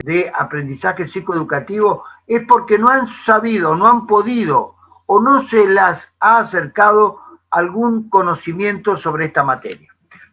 de aprendizaje psicoeducativo es porque no han sabido, no han podido o no se las ha acercado algún conocimiento sobre esta materia.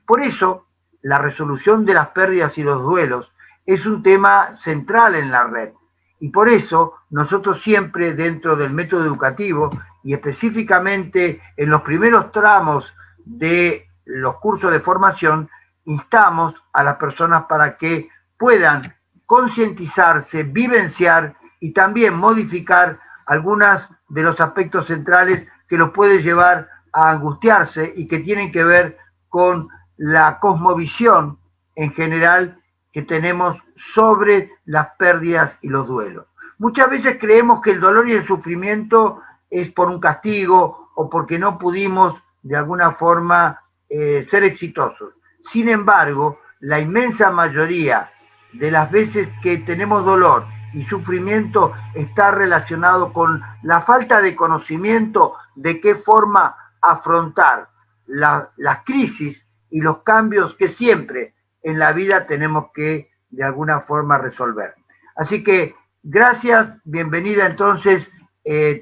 Por eso, la resolución de las pérdidas y los duelos es un tema central en la red. Y por eso nosotros siempre dentro del método educativo y específicamente en los primeros tramos de los cursos de formación, instamos a las personas para que puedan concientizarse, vivenciar y también modificar algunos de los aspectos centrales que los puede llevar a angustiarse y que tienen que ver con la cosmovisión en general que tenemos sobre las pérdidas y los duelos. Muchas veces creemos que el dolor y el sufrimiento es por un castigo o porque no pudimos de alguna forma ser exitosos. Sin embargo, la inmensa mayoría de las veces que tenemos dolor y sufrimiento está relacionado con la falta de conocimiento de qué forma afrontar las crisis y los cambios que siempre en la vida tenemos que de alguna forma resolver. Así que gracias, bienvenida entonces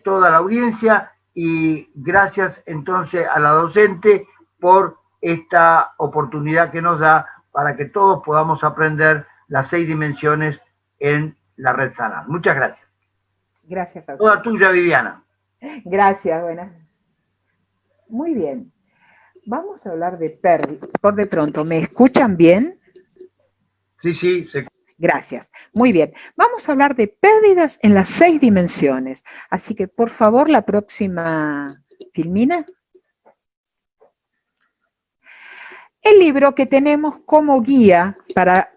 toda la audiencia y gracias entonces a la docente por esta oportunidad que nos da para que todos podamos aprender las 6 dimensiones en la red Sanar. Muchas gracias. Gracias a usted. Toda tuya, Viviana. Gracias, buenas. Muy bien. Vamos a hablar de pérdida. Por de pronto, ¿me escuchan bien? Sí, sí. Gracias. Muy bien. Vamos a hablar de pérdidas en las 6 dimensiones. Así que, por favor, la próxima filmina. El libro que tenemos como guía para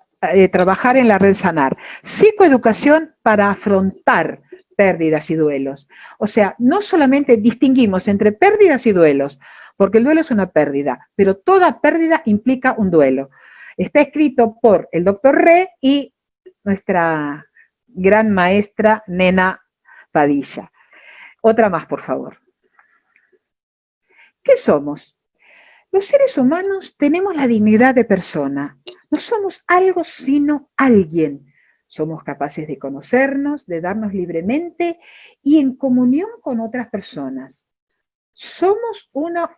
trabajar en la red Sanar. Psicoeducación para afrontar pérdidas y duelos. O sea, no solamente distinguimos entre pérdidas y duelos, porque el duelo es una pérdida, pero toda pérdida implica un duelo. Está escrito por el doctor Re y nuestra gran maestra Nena Padilla. Otra más, por favor. ¿Qué somos? Los seres humanos tenemos la dignidad de persona. No somos algo sino alguien. Somos capaces de conocernos, de darnos libremente y en comunión con otras personas. Somos una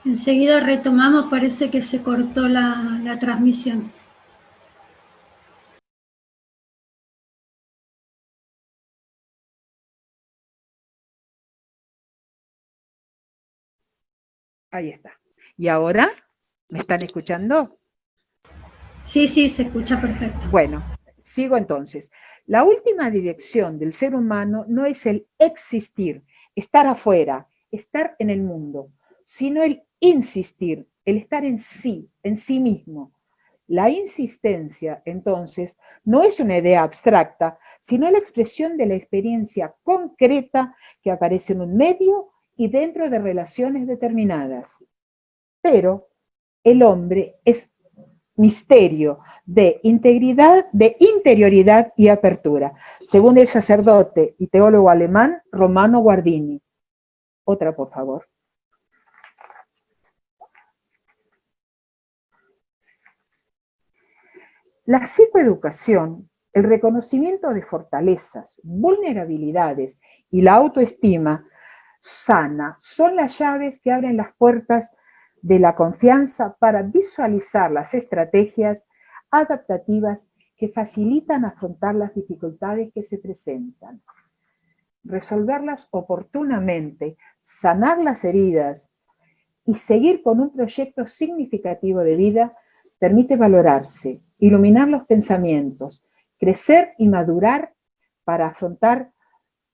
Enseguida retomamos, parece que se cortó la transmisión. Ahí está. ¿Y ahora? ¿Me están escuchando? Sí, sí, se escucha perfecto. Bueno, sigo entonces. La última dirección del ser humano no es el existir, estar afuera, estar en el mundo, sino el insistir, el estar en sí mismo. La insistencia, entonces, no es una idea abstracta, sino la expresión de la experiencia concreta que aparece en un medio y dentro de relaciones determinadas. Pero el hombre es misterio de integridad, de interioridad y apertura, según el sacerdote y teólogo alemán Romano Guardini. Otra, por favor. La psicoeducación, el reconocimiento de fortalezas, vulnerabilidades y la autoestima sana son las llaves que abren las puertas de la confianza para visualizar las estrategias adaptativas que facilitan afrontar las dificultades que se presentan. Resolverlas oportunamente, sanar las heridas y seguir con un proyecto significativo de vida permite valorarse, iluminar los pensamientos, crecer y madurar para afrontar,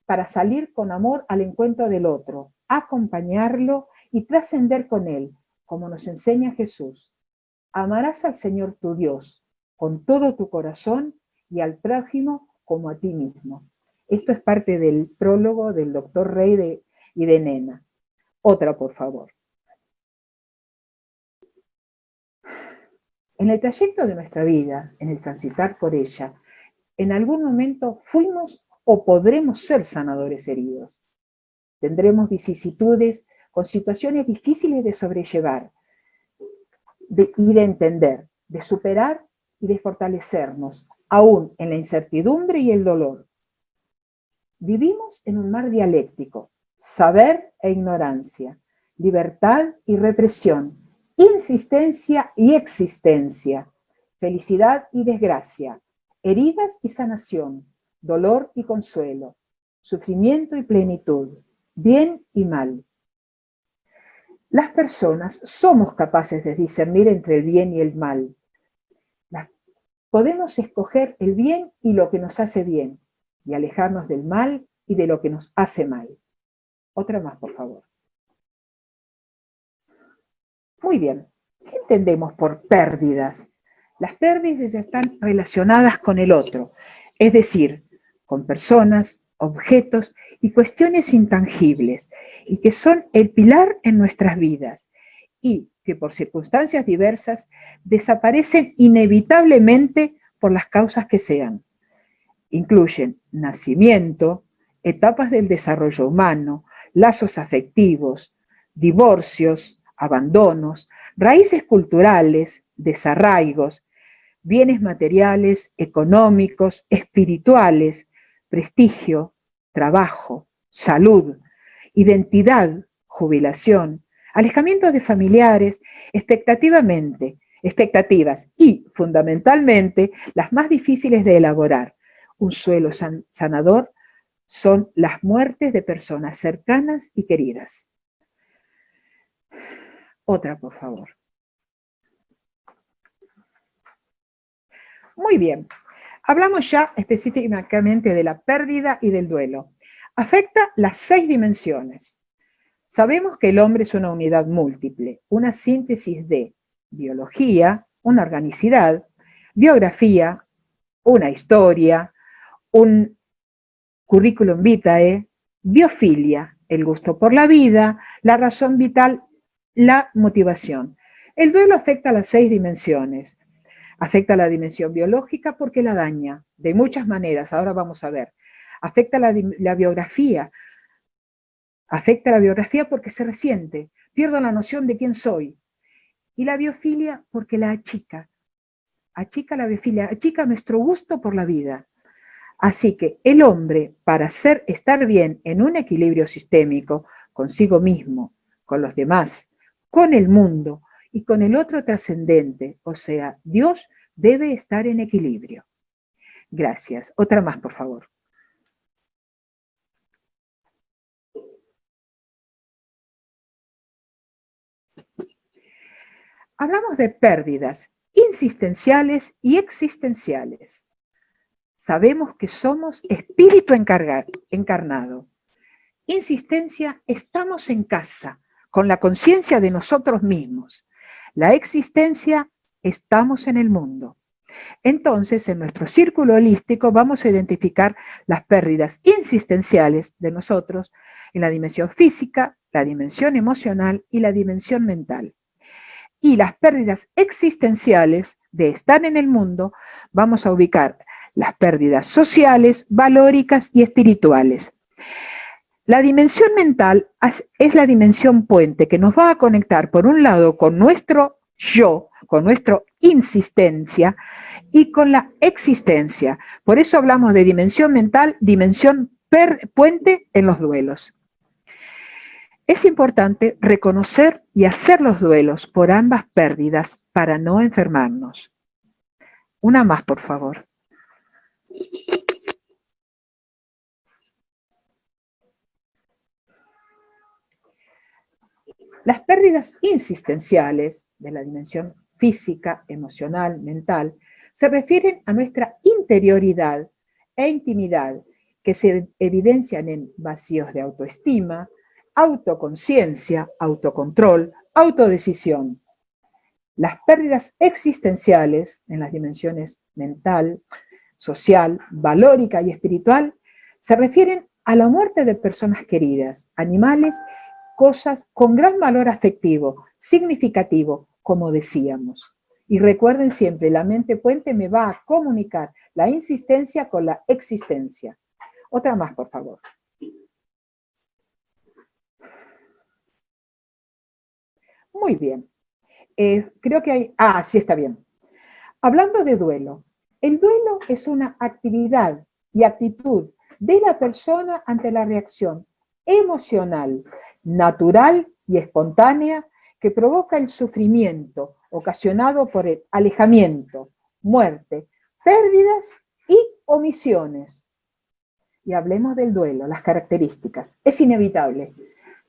para salir con amor al encuentro del otro, acompañarlo y trascender con él, como nos enseña Jesús. Amarás al Señor tu Dios con todo tu corazón y al prójimo como a ti mismo. Esto es parte del prólogo del doctor Rey y de Nena. Otra, por favor. En el trayecto de nuestra vida, en el transitar por ella, en algún momento fuimos o podremos ser sanadores heridos. Tendremos vicisitudes con situaciones difíciles de sobrellevar y de entender, de superar y de fortalecernos, aún en la incertidumbre y el dolor. Vivimos en un mar dialéctico, saber e ignorancia, libertad y represión, insistencia y existencia, felicidad y desgracia, heridas y sanación, dolor y consuelo, sufrimiento y plenitud, bien y mal. Las personas somos capaces de discernir entre el bien y el mal. Podemos escoger el bien y lo que nos hace bien, y alejarnos del mal y de lo que nos hace mal. Otra más, por favor. Muy bien. ¿Qué entendemos por pérdidas? Las pérdidas están relacionadas con el otro, es decir, con personas, objetos y cuestiones intangibles, y que son el pilar en nuestras vidas, y que por circunstancias diversas desaparecen inevitablemente por las causas que sean. Incluyen nacimiento, etapas del desarrollo humano, lazos afectivos, divorcios, abandonos, raíces culturales, desarraigos, bienes materiales, económicos, espirituales, prestigio, trabajo, salud, identidad, jubilación, alejamiento de familiares, expectativas y, fundamentalmente, las más difíciles de elaborar. Un suelo sanador son las muertes de personas cercanas y queridas. Otra, por favor. Muy bien. Hablamos ya específicamente de la pérdida y del duelo. Afecta las 6 dimensiones. Sabemos que el hombre es una unidad múltiple, una síntesis de biología, una organicidad, biografía, una historia, un currículum vitae, biofilia, el gusto por la vida, la razón vital, la motivación. El duelo afecta a las 6 dimensiones. Afecta a la dimensión biológica porque la daña, de muchas maneras, ahora vamos a ver. Afecta a la biografía. Afecta a la biografía porque se resiente, pierdo la noción de quién soy. Y la biofilia porque la achica la biofilia, achica nuestro gusto por la vida. Así que el hombre, para estar bien en un equilibrio sistémico, consigo mismo, con los demás, con el mundo y con el otro trascendente, o sea, Dios, debe estar en equilibrio. Gracias. Otra más, por favor. Hablamos de pérdidas insistenciales y existenciales. Sabemos que somos espíritu encarnado. Insistencia, estamos en casa, con la conciencia de nosotros mismos. La existencia, estamos en el mundo. Entonces, en nuestro círculo holístico vamos a identificar las pérdidas insistenciales de nosotros en la dimensión física, la dimensión emocional y la dimensión mental. Y las pérdidas existenciales de estar en el mundo, vamos a ubicar las pérdidas sociales, valóricas y espirituales. La dimensión mental es la dimensión puente que nos va a conectar, por un lado, con nuestro yo, con nuestra insistencia y con la existencia. Por eso hablamos de dimensión mental, dimensión puente en los duelos. Es importante reconocer y hacer los duelos por ambas pérdidas para no enfermarnos. Una más, por favor. Las pérdidas insistenciales de la dimensión física, emocional, mental, se refieren a nuestra interioridad e intimidad, que se evidencian en vacíos de autoestima, autoconciencia, autocontrol, autodecisión. Las pérdidas existenciales en las dimensiones mental, social, valórica y espiritual se refieren a la muerte de personas queridas, animales, cosas con gran valor afectivo, significativo, como decíamos. Y recuerden siempre, la mente puente me va a comunicar la insistencia con la existencia. Otra más, por favor. Muy bien. Creo que hay... Ah, sí, está bien. Hablando de duelo, el duelo es una actividad y actitud de la persona ante la reacción emocional, natural y espontánea que provoca el sufrimiento ocasionado por el alejamiento, muerte, pérdidas y omisiones. Y hablemos del duelo, las características. Es inevitable.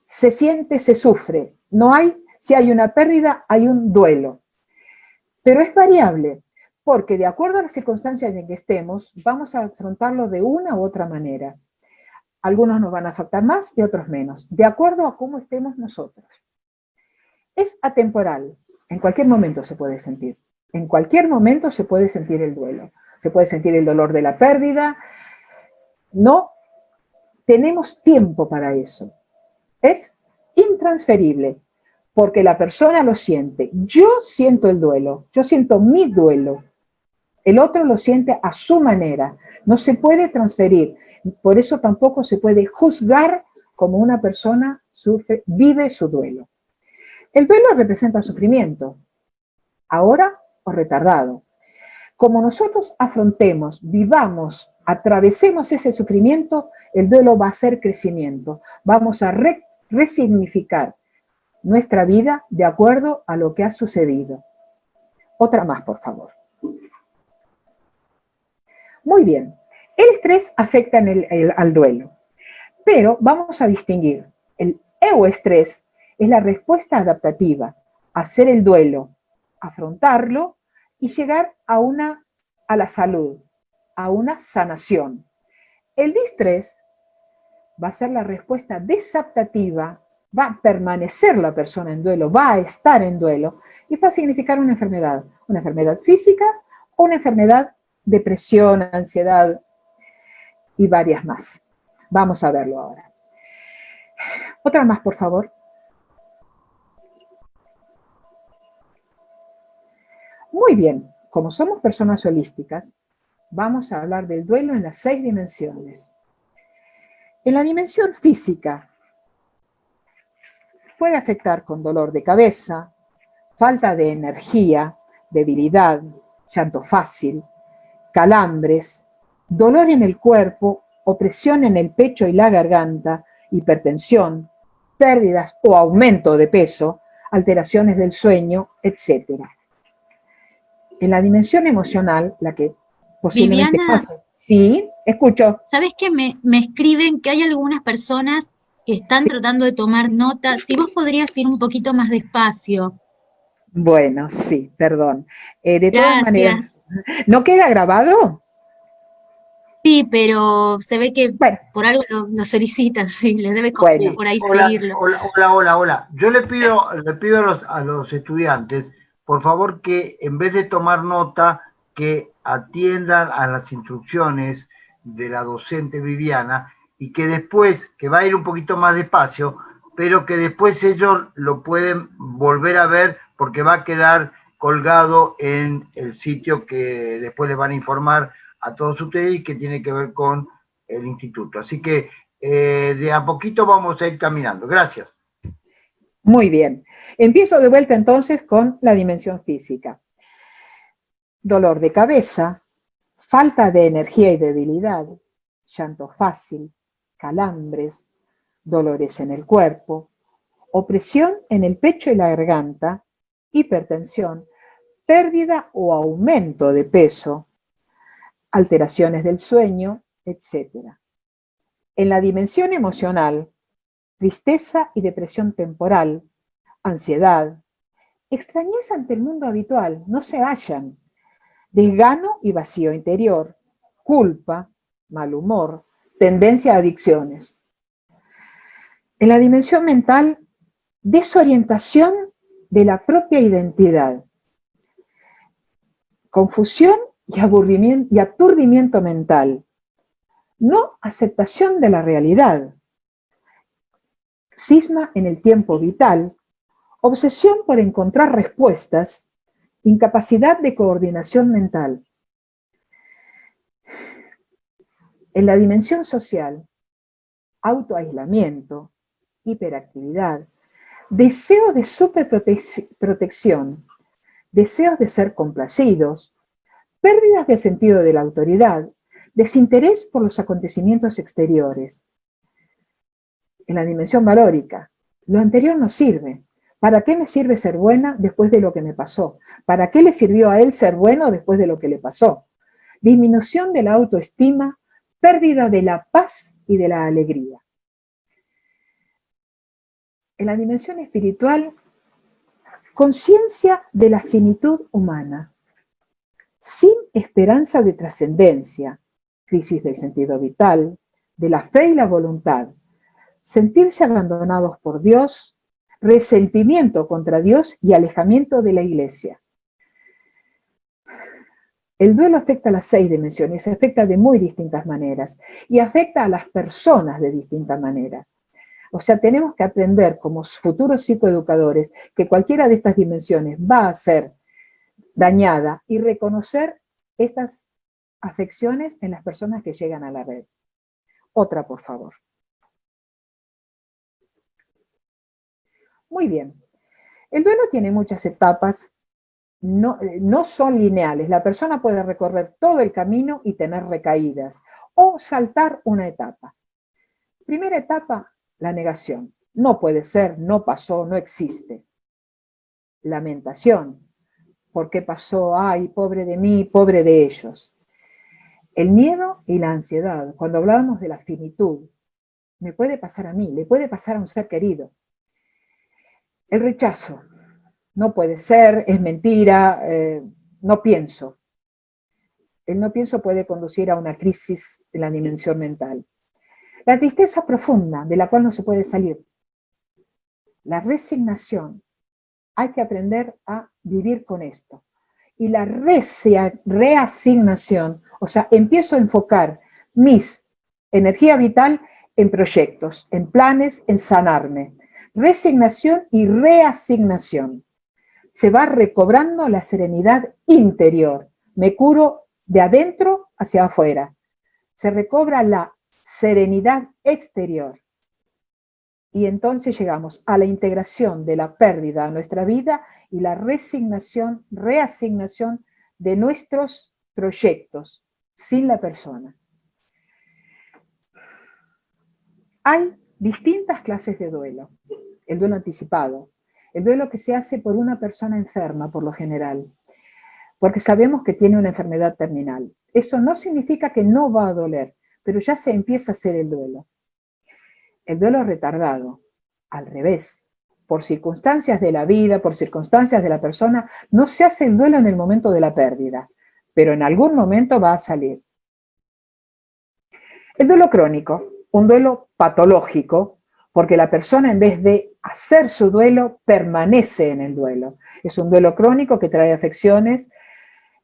Se siente, se sufre. No hay, si hay una pérdida, hay un duelo. Pero es variable, porque de acuerdo a las circunstancias en que estemos, vamos a afrontarlo de una u otra manera. Algunos nos van a afectar más y otros menos, de acuerdo a cómo estemos nosotros. Es atemporal, en cualquier momento se puede sentir. En cualquier momento se puede sentir el duelo. Se puede sentir el dolor de la pérdida. No tenemos tiempo para eso. Es intransferible, porque la persona lo siente. Yo siento el duelo, yo siento mi duelo. El otro lo siente a su manera. No se puede transferir. Por eso tampoco se puede juzgar como una persona vive su duelo. El duelo representa sufrimiento, ahora o retardado. Como nosotros afrontemos, vivamos, atravesemos ese sufrimiento, el duelo va a ser crecimiento. Vamos a resignificar nuestra vida de acuerdo a lo que ha sucedido. Otra más, por favor. Muy bien. El estrés afecta al duelo, pero vamos a distinguir. El euestrés es la respuesta adaptativa, hacer el duelo, afrontarlo y llegar a la salud, a una sanación. El distrés va a ser la respuesta desadaptativa, va a permanecer la persona en duelo, va a estar en duelo y va a significar una enfermedad física o una enfermedad, depresión, ansiedad y varias más. Vamos a verlo ahora. Otra más, por favor. Muy bien, como somos personas holísticas, vamos a hablar del duelo en las 6 dimensiones. En la dimensión física, puede afectar con dolor de cabeza, falta de energía, debilidad, llanto fácil, calambres, dolor en el cuerpo, opresión en el pecho y la garganta, hipertensión, pérdidas o aumento de peso, alteraciones del sueño, etc. En la dimensión emocional, la que posiblemente Viviana, pase. Sí, escucho. ¿sabes que me escriben que hay algunas personas que están Sí. tratando de tomar nota? Si vos podrías ir un poquito más despacio. Bueno, sí, perdón. De todas maneras, Gracias. ¿no queda grabado? Sí, pero se ve que Bueno, por algo lo solicitan, sí, les debe costar bueno. por ahí Hola, seguirlo. hola. Yo le pido a los estudiantes, por favor, que en vez de tomar nota, que atiendan a las instrucciones de la docente Viviana y que después, que va a ir un poquito más despacio, pero que después ellos lo pueden volver a ver porque va a quedar colgado en el sitio que después les van a informar a todos ustedes y que tiene que ver con el instituto. Así que de a poquito vamos a ir caminando. Gracias. Muy bien. Empiezo de vuelta entonces con la dimensión física. Dolor de cabeza, falta de energía y debilidad, llanto fácil, calambres, dolores en el cuerpo, opresión en el pecho y la garganta, hipertensión, pérdida o aumento de peso, alteraciones del sueño, etc. En la dimensión emocional, tristeza y depresión temporal, ansiedad, extrañeza ante el mundo habitual, no se hallan, desgano y vacío interior, culpa, mal humor, tendencia a adicciones. En la dimensión mental, desorientación de la propia identidad, confusión y aburrimiento y aturdimiento mental, no aceptación de la realidad, cisma en el tiempo vital, obsesión por encontrar respuestas, incapacidad de coordinación mental. En la dimensión social, autoaislamiento, hiperactividad, deseo de superprotección, deseos de ser complacidos, pérdidas de sentido de la autoridad, desinterés por los acontecimientos exteriores. En la dimensión valórica, lo anterior no sirve. ¿Para qué me sirve ser buena después de lo que me pasó? ¿Para qué le sirvió a él ser bueno después de lo que le pasó? Disminución de la autoestima, pérdida de la paz y de la alegría. En la dimensión espiritual, conciencia de la finitud humana, sin esperanza de trascendencia, crisis del sentido vital, de la fe y la voluntad, sentirse abandonados por Dios, resentimiento contra Dios y alejamiento de la iglesia. El duelo afecta a las 6 dimensiones, afecta de muy distintas maneras y afecta a las personas de distintas maneras. O sea, tenemos que aprender como futuros psicoeducadores que cualquiera de estas dimensiones va a ser dañada y reconocer estas afecciones en las personas que llegan a la red. Otra, por favor. Muy bien. El duelo tiene muchas etapas, no son lineales. La persona puede recorrer todo el camino y tener recaídas o saltar una etapa. Primera etapa, la negación. No puede ser, no pasó, no existe. Lamentación. ¿Por qué pasó? Ay, pobre de mí, pobre de ellos. El miedo y la ansiedad. Cuando hablábamos de la finitud, me puede pasar a mí, le puede pasar a un ser querido. El rechazo. No puede ser, es mentira, no pienso. El no pienso puede conducir a una crisis de la dimensión mental. La tristeza profunda, de la cual no se puede salir. La resignación. Hay que aprender a vivir con esto. Y la reasignación, o sea, empiezo a enfocar mis energía vital en proyectos, en planes, en sanarme. Resignación y reasignación. Se va recobrando la serenidad interior. Me curo de adentro hacia afuera. Se recobra la serenidad exterior. Y entonces llegamos a la integración de la pérdida a nuestra vida y la reasignación de nuestros proyectos sin la persona. Hay distintas clases de duelo. El duelo anticipado, el duelo que se hace por una persona enferma por lo general, porque sabemos que tiene una enfermedad terminal. Eso no significa que no va a doler, pero ya se empieza a hacer el duelo. El duelo retardado, al revés, por circunstancias de la vida, por circunstancias de la persona, no se hace el duelo en el momento de la pérdida, pero en algún momento va a salir. El duelo crónico, un duelo patológico, porque la persona en vez de hacer su duelo, permanece en el duelo. Es un duelo crónico que trae afecciones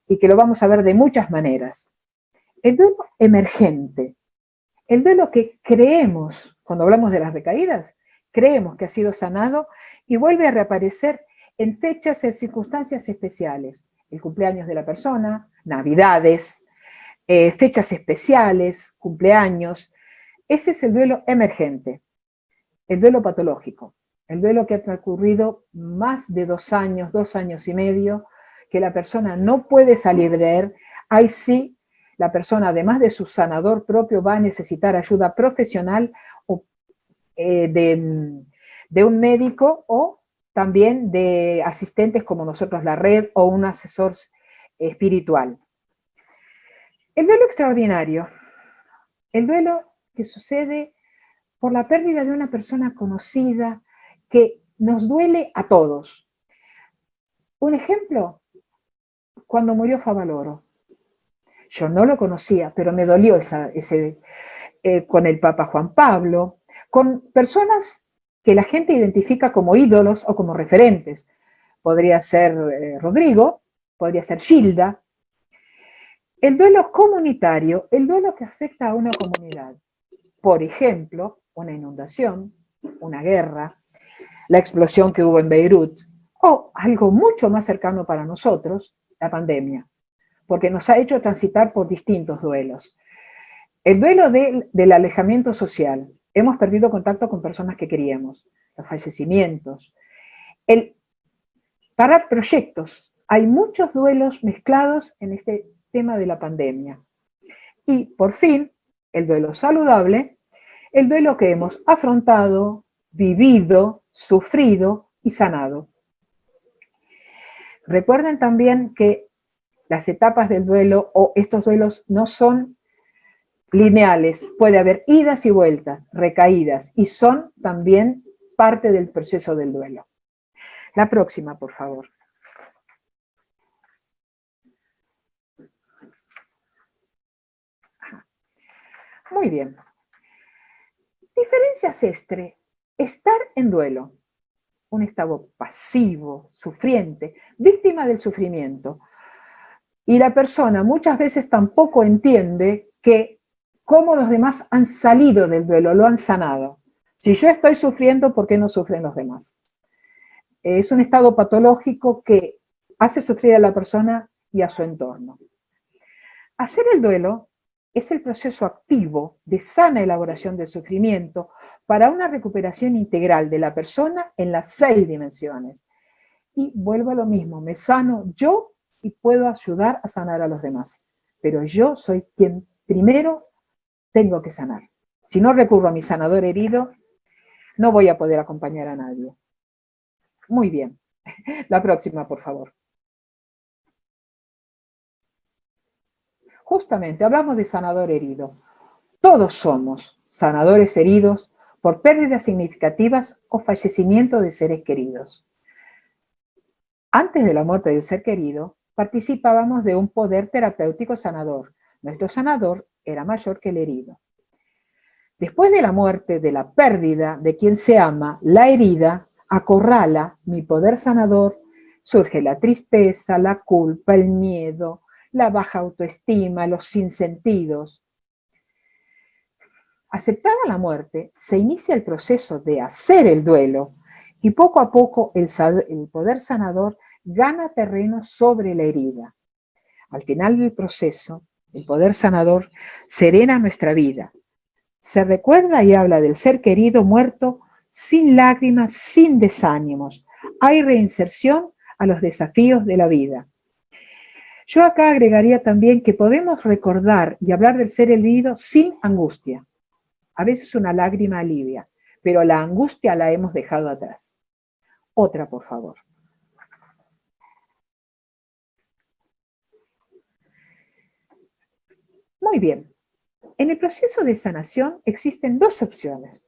y que lo vamos a ver de muchas maneras. El duelo emergente, el duelo que creemos, cuando hablamos de las recaídas, creemos que ha sido sanado y vuelve a reaparecer en fechas, en circunstancias especiales. El cumpleaños de la persona, navidades, fechas especiales, cumpleaños. Ese es el duelo emergente. El duelo patológico, el duelo que ha transcurrido más de 2 años, 2 años y medio, que la persona no puede salir de él. Ahí sí, la persona, además de su sanador propio, va a necesitar ayuda profesional o, de un médico o también de asistentes como nosotros, la red, o un asesor espiritual. El duelo extraordinario, el duelo que sucede por la pérdida de una persona conocida que nos duele a todos. Un ejemplo, cuando murió Favaloro. Yo no lo conocía, pero me dolió con el Papa Juan Pablo, con personas que la gente identifica como ídolos o como referentes. Podría ser Rodrigo, podría ser Gilda. El duelo comunitario, el duelo que afecta a una comunidad. Por ejemplo, una inundación, una guerra, la explosión que hubo en Beirut, O algo mucho más cercano para nosotros, la pandemia, porque nos ha hecho transitar por distintos duelos. El duelo del alejamiento social. Hemos perdido contacto con personas que queríamos, los fallecimientos, el parar proyectos. Hay muchos duelos mezclados en este tema de la pandemia. Y por fin, el duelo saludable, el duelo que hemos afrontado, vivido, sufrido y sanado. Recuerden también que las etapas del duelo o estos duelos no son lineales, puede haber idas y vueltas, recaídas, y son también parte del proceso del duelo. La próxima, por favor. Muy bien. Diferencias estar en duelo, un estado pasivo, sufriente, víctima del sufrimiento. Y la persona muchas veces tampoco entiende que cómo los demás han salido del duelo, lo han sanado. Si yo estoy sufriendo, ¿por qué no sufren los demás? Es un estado patológico que hace sufrir a la persona y a su entorno. Hacer el duelo es el proceso activo de sana elaboración del sufrimiento para una recuperación integral de la persona en las 6 dimensiones. Y vuelvo a lo mismo, me sano yo y puedo ayudar a sanar a los demás. Pero yo soy quien primero tengo que sanar. Si no recurro a mi sanador herido, no voy a poder acompañar a nadie. Muy bien. La próxima, por favor. Justamente, hablamos de sanador herido. Todos somos sanadores heridos por pérdidas significativas o fallecimiento de seres queridos. Antes de la muerte del ser querido, participábamos de un poder terapéutico sanador. Nuestro sanador era mayor que el herido. Después de la muerte, de la pérdida de quien se ama, la herida acorrala mi poder sanador, surge la tristeza, la culpa, el miedo, la baja autoestima, los sinsentidos. Aceptada la muerte, se inicia el proceso de hacer el duelo y poco a poco el poder sanador gana terreno sobre la herida. Al final del proceso, el poder sanador serena nuestra vida. Se recuerda y habla del ser querido muerto sin lágrimas, sin desánimos. Hay reinserción a los desafíos de la vida. Yo acá agregaría también que podemos recordar y hablar del ser herido sin angustia. A veces una lágrima alivia, pero la angustia la hemos dejado atrás. Otra, por favor. Muy bien. En el proceso de sanación existen 2 opciones: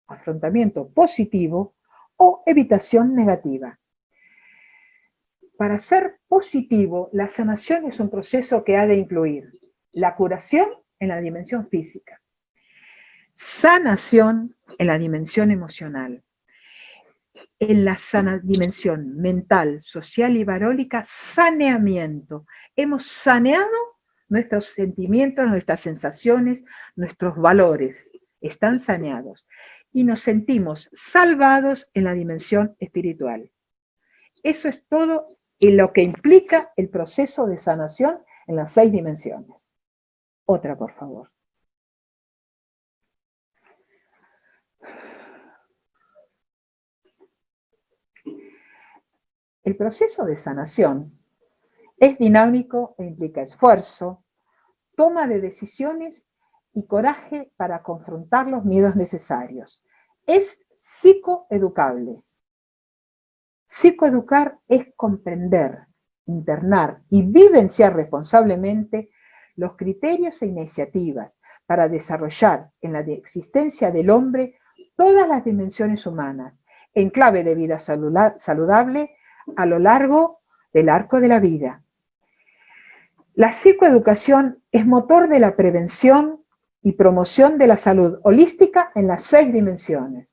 afrontamiento positivo o evitación negativa. Para ser positivo, la sanación es un proceso que ha de incluir la curación en la dimensión física, sanación en la dimensión emocional, en la dimensión mental, social y barólica, saneamiento. Hemos saneado nuestros sentimientos, nuestras sensaciones, nuestros valores. Están saneados. Y nos sentimos salvados en la dimensión espiritual. Eso es todo en lo que implica el proceso de sanación en las 6 dimensiones. Otra, por favor. El proceso de sanación es dinámico e implica esfuerzo, toma de decisiones y coraje para confrontar los miedos necesarios. Es psicoeducable. Psicoeducar es comprender, internar y vivenciar responsablemente los criterios e iniciativas para desarrollar en la existencia del hombre todas las dimensiones humanas, en clave de vida saludable a lo largo del arco de la vida. La psicoeducación es motor de la prevención y promoción de la salud holística en las 6 dimensiones.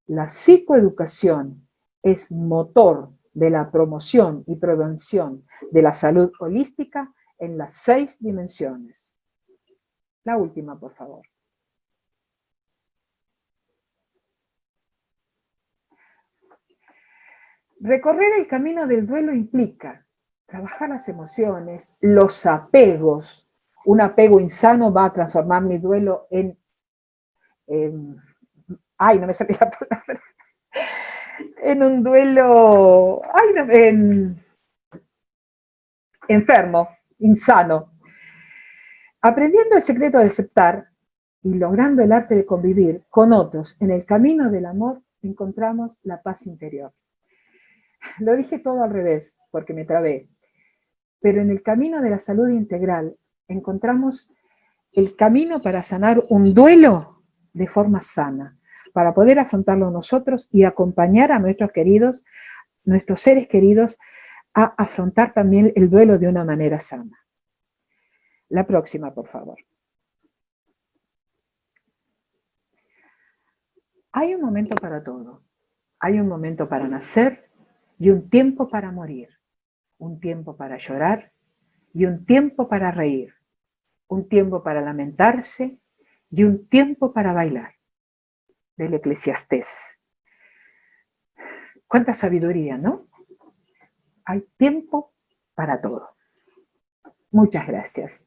La psicoeducación es motor de la promoción y prevención de la salud holística en las 6 dimensiones. La última, por favor. Recorrer el camino del duelo implica trabajar las emociones, los apegos. Un apego insano va a transformar mi duelo ay, no me sale la palabra, en un duelo, ay, no, enfermo, insano. Aprendiendo el secreto de aceptar y logrando el arte de convivir con otros en el camino del amor, encontramos la paz interior. Lo dije todo al revés, porque me trabé, pero en el camino de la salud integral encontramos el camino para sanar un duelo de forma sana, para poder afrontarlo nosotros y acompañar a nuestros queridos, nuestros seres queridos, a afrontar también el duelo de una manera sana. La próxima, por favor. Hay un momento para todo. Hay un momento para nacer y un tiempo para morir. Un tiempo para llorar y un tiempo para reír. Un tiempo para lamentarse y un tiempo para bailar. Del Eclesiastés. Cuánta sabiduría, ¿no? Hay tiempo para todo. Muchas gracias.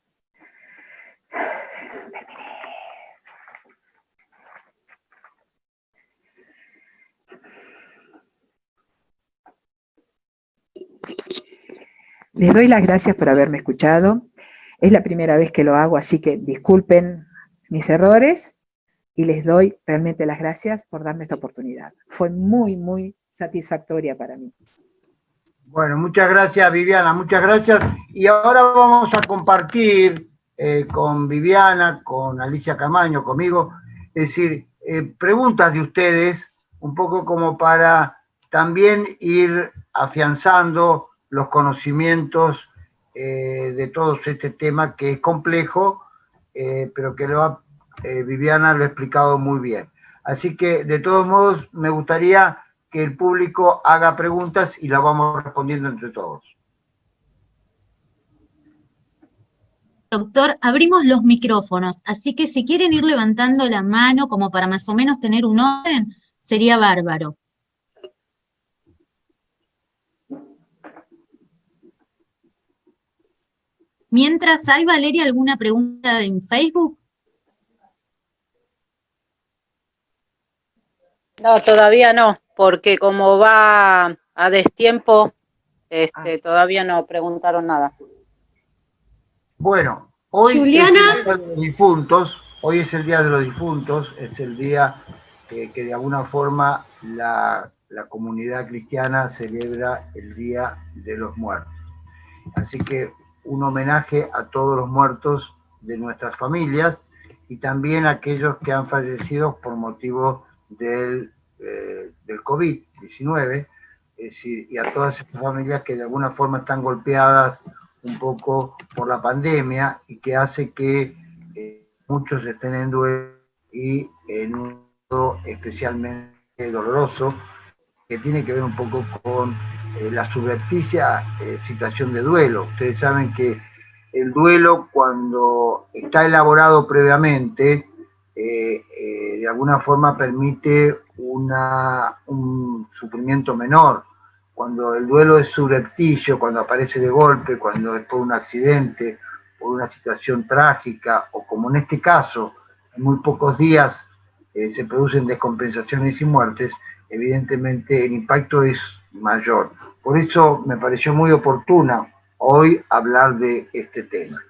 Les doy las gracias por haberme escuchado. Es la primera vez que lo hago, así que disculpen mis errores y les doy realmente las gracias por darme esta oportunidad. Fue muy, muy satisfactoria para mí. Bueno, muchas gracias, Viviana, muchas gracias. Y ahora vamos a compartir con Viviana, con Alicia Camaño, conmigo, es decir, preguntas de ustedes, un poco como para también ir afianzando los conocimientos de todo este tema que es complejo, pero que Viviana lo ha explicado muy bien. Así que, de todos modos, me gustaría que el público haga preguntas y las vamos respondiendo entre todos. Doctor, abrimos los micrófonos, así que si quieren ir levantando la mano como para más o menos tener un orden, sería bárbaro. Mientras, ¿hay, Valeria, alguna pregunta en Facebook? No, todavía no, porque como va a destiempo, todavía no preguntaron nada. Bueno, hoy Juliana. es el día de los difuntos, hoy es el día de los difuntos, es el día que de alguna forma la comunidad cristiana celebra el Día de los Muertos. Así que un homenaje a todos los muertos de nuestras familias y también a aquellos que han fallecido por motivo del COVID-19, es decir, y a todas estas familias que de alguna forma están golpeadas un poco por la pandemia y que hace que muchos estén en duelo y en un modo especialmente doloroso, que tiene que ver un poco con la subrepticia situación de duelo. Ustedes saben que el duelo, cuando está elaborado previamente, de alguna forma permite un sufrimiento menor. Cuando el duelo es subrepticio, cuando aparece de golpe, cuando es por un accidente, por una situación trágica, o como en este caso, en muy pocos días se producen descompensaciones y muertes, evidentemente el impacto es mayor. Por eso me pareció muy oportuna hoy hablar de este tema.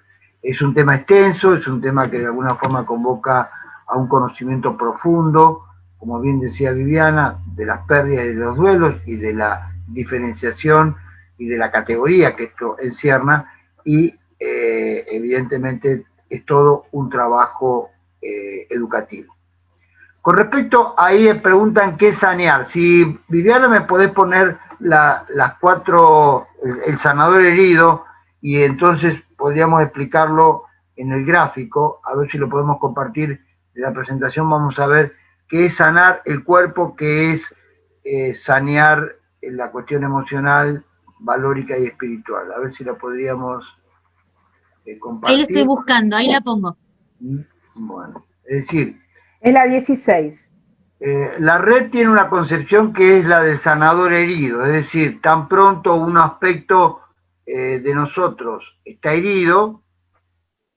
Es un tema extenso, es un tema que de alguna forma convoca a un conocimiento profundo, como bien decía Viviana, de las pérdidas y de los duelos y de la diferenciación y de la categoría que esto encierra, y evidentemente es todo un trabajo educativo. Con respecto, ahí preguntan qué sanear. Si Viviana me podés poner las cuatro, el sanador herido, y entonces podríamos explicarlo en el gráfico, a ver si lo podemos compartir en la presentación. Vamos a ver qué es sanar el cuerpo, qué es sanear la cuestión emocional, valórica y espiritual. A ver si la podríamos compartir. Ahí la estoy buscando, ahí la pongo. Bueno, es decir, Es la 16. La red tiene una concepción que es la del sanador herido, es decir, tan pronto un aspecto de nosotros está herido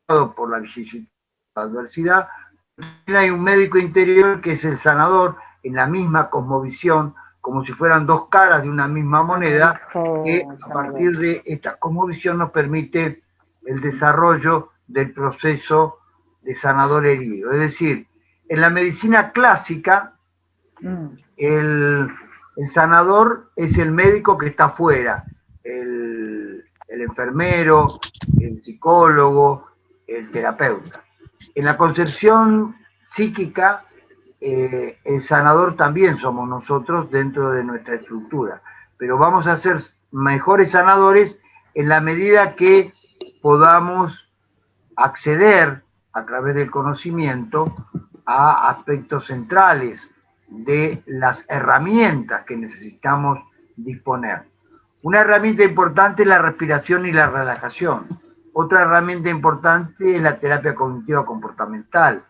por la vicisitud, la adversidad, hay un médico interior que es el sanador en la misma cosmovisión, como si fueran dos caras de una misma moneda, que a partir de esta cosmovisión nos permite el desarrollo del proceso de sanador herido. Es decir, en la medicina clásica, el sanador es el médico que está afuera, el enfermero, el psicólogo, el terapeuta. En la concepción psíquica, el sanador también somos nosotros dentro de nuestra estructura, pero vamos a ser mejores sanadores en la medida que podamos acceder a través del conocimiento a aspectos centrales de las herramientas que necesitamos disponer. Una herramienta importante es la respiración y la relajación. Otra herramienta importante es la terapia cognitiva comportamental.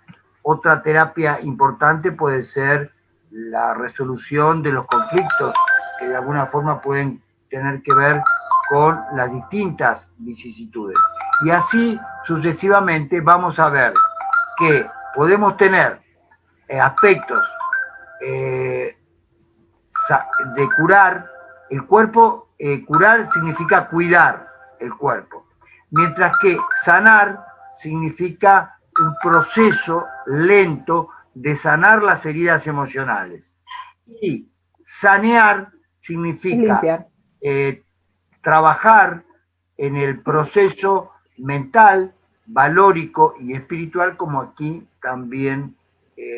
Otra terapia importante puede ser la resolución de los conflictos que de alguna forma pueden tener que ver con las distintas vicisitudes. Y así sucesivamente vamos a ver que podemos tener aspectos de curar el cuerpo. Curar significa cuidar el cuerpo, mientras que sanar significa un proceso lento de sanar las heridas emocionales. Y sanear significa trabajar en el proceso mental, valórico y espiritual, como aquí también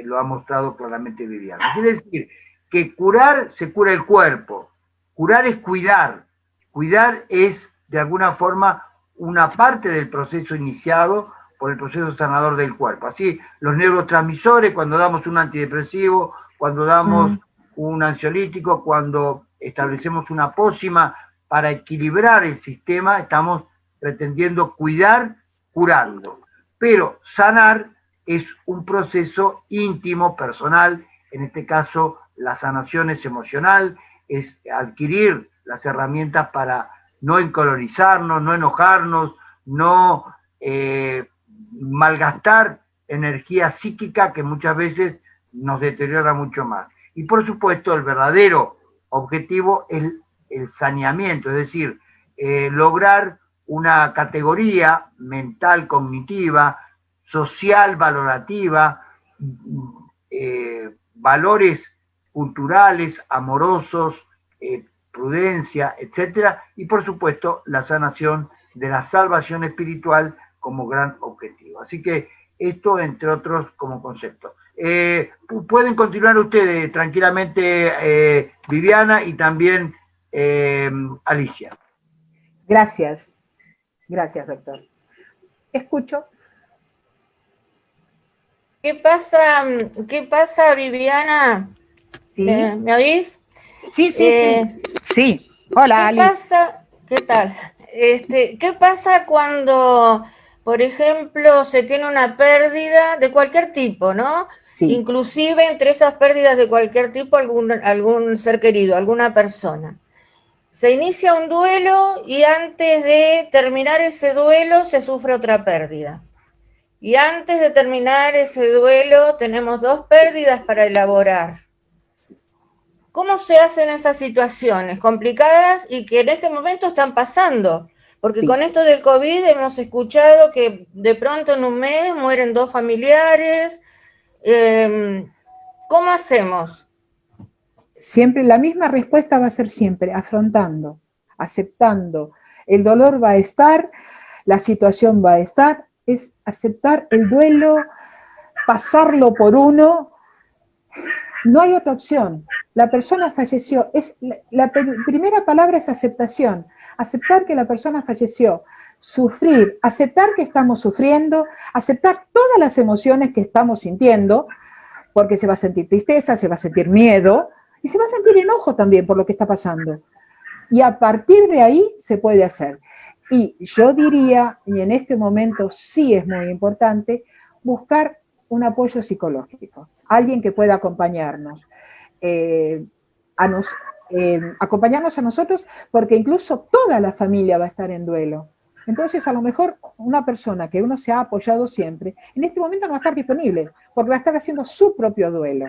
lo ha mostrado claramente Viviana. Quiere decir que curar se cura el cuerpo, curar es cuidar, cuidar es de alguna forma una parte del proceso iniciado por el proceso sanador del cuerpo. Así, los neurotransmisores, cuando damos un antidepresivo, cuando damos un ansiolítico, cuando establecemos una pócima para equilibrar el sistema, estamos pretendiendo cuidar, curando. Pero sanar es un proceso íntimo, personal, en este caso la sanación es emocional, es adquirir las herramientas para no encolorizarnos, no enojarnos, no malgastar energía psíquica que muchas veces nos deteriora mucho más. Y por supuesto el verdadero objetivo es el saneamiento, es decir, lograr una categoría mental, cognitiva, social, valorativa, valores culturales, amorosos, prudencia, etcétera, y por supuesto la sanación de la salvación espiritual como gran objetivo. Así que esto, entre otros, como concepto. Pueden continuar ustedes tranquilamente, Viviana, y también Alicia. Gracias, doctor. Escucho. ¿Qué pasa, Viviana? ¿Sí? ¿Me oís? Sí. Sí. Hola, ¿Qué pasa? ¿Qué tal? ¿Qué pasa cuando, por ejemplo, se tiene una pérdida de cualquier tipo, ¿no? Sí. Inclusive entre esas pérdidas de cualquier tipo, algún ser querido, alguna persona. Se inicia un duelo y antes de terminar ese duelo se sufre otra pérdida. Y antes de terminar ese duelo tenemos dos pérdidas para elaborar. ¿Cómo se hacen esas situaciones complicadas y que en este momento están pasando? Porque sí, con esto del COVID hemos escuchado que de pronto en un mes mueren dos familiares. ¿Cómo hacemos? Siempre la misma respuesta va a ser siempre afrontando, aceptando. El dolor va a estar, la situación va a estar, es aceptar el duelo, pasarlo por uno. No hay otra opción. La persona falleció. La primera palabra es aceptación. Aceptar que la persona falleció. Sufrir, aceptar que estamos sufriendo, aceptar todas las emociones que estamos sintiendo, porque se va a sentir tristeza, se va a sentir miedo, y se va a sentir enojo también por lo que está pasando. Y a partir de ahí se puede hacer. Y yo diría, y en este momento sí es muy importante, buscar un apoyo psicológico, alguien que pueda acompañarnos, acompañarnos a nosotros, porque incluso toda la familia va a estar en duelo. Entonces, a lo mejor una persona que uno se ha apoyado siempre, en este momento no va a estar disponible, porque va a estar haciendo su propio duelo.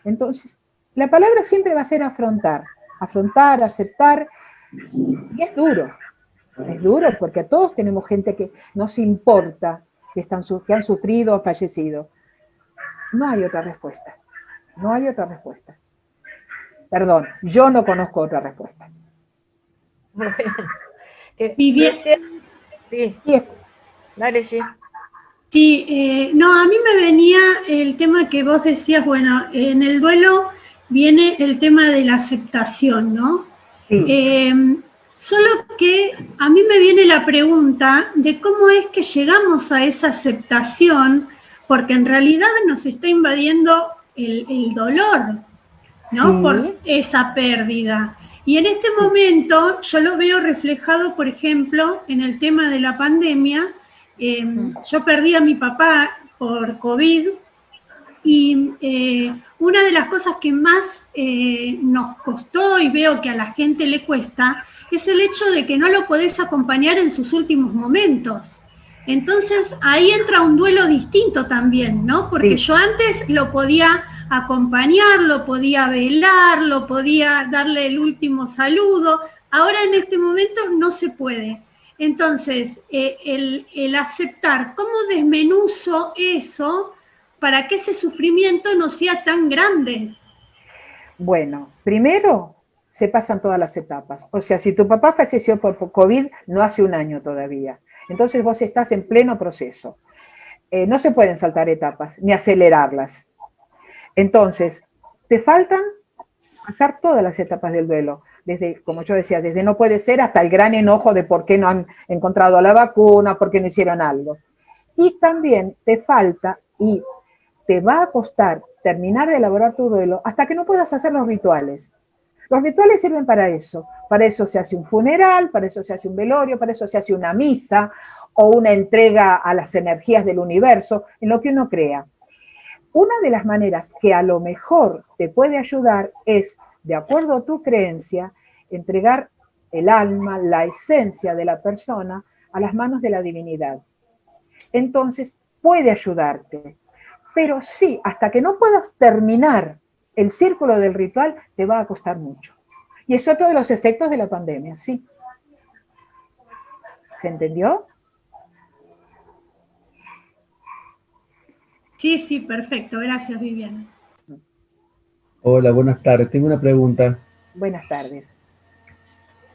Entonces, la palabra siempre va a ser afrontar, aceptar, y es duro porque todos tenemos gente que nos importa, que han sufrido o fallecido. No hay otra respuesta, no hay otra respuesta. Perdón, yo no conozco otra respuesta. Viviana. Sí. Dale, sí. Sí, no, a mí me venía el tema que vos decías, bueno, en el duelo viene el tema de la aceptación, ¿no? Sí. Solo que a mí me viene la pregunta de cómo es que llegamos a esa aceptación, porque en realidad nos está invadiendo el dolor, ¿no? Sí. Por esa pérdida. Y en este momento yo lo veo reflejado, por ejemplo, en el tema de la pandemia. Yo perdí a mi papá por COVID y una de las cosas que más nos costó y veo que a la gente le cuesta es el hecho de que no lo podés acompañar en sus últimos momentos. Entonces ahí entra un duelo distinto también, ¿no? Porque sí, yo antes lo podía acompañar, lo podía velar, lo podía darle el último saludo. Ahora en este momento no se puede. Entonces, el aceptar cómo desmenuzo eso para que ese sufrimiento no sea tan grande. Bueno, primero se pasan todas las etapas. O sea, si tu papá falleció por COVID, no hace un año todavía. Entonces vos estás en pleno proceso. No se pueden saltar etapas, ni acelerarlas. Entonces, te faltan pasar todas las etapas del duelo. Desde, como yo decía, desde no puede ser hasta el gran enojo de por qué no han encontrado la vacuna, por qué no hicieron algo. Y también te falta, y te va a costar terminar de elaborar tu duelo hasta que no puedas hacer los rituales. Los rituales sirven para eso se hace un funeral, para eso se hace un velorio, para eso se hace una misa o una entrega a las energías del universo, en lo que uno crea. Una de las maneras que a lo mejor te puede ayudar es, de acuerdo a tu creencia, entregar el alma, la esencia de la persona a las manos de la divinidad. Entonces, puede ayudarte. Pero sí, hasta que no puedas terminar el círculo del ritual, te va a costar mucho. Y es otro de los efectos de la pandemia, sí. ¿Se entendió? Sí, sí, perfecto. Gracias, Viviana. Hola, buenas tardes. Tengo una pregunta. Buenas tardes.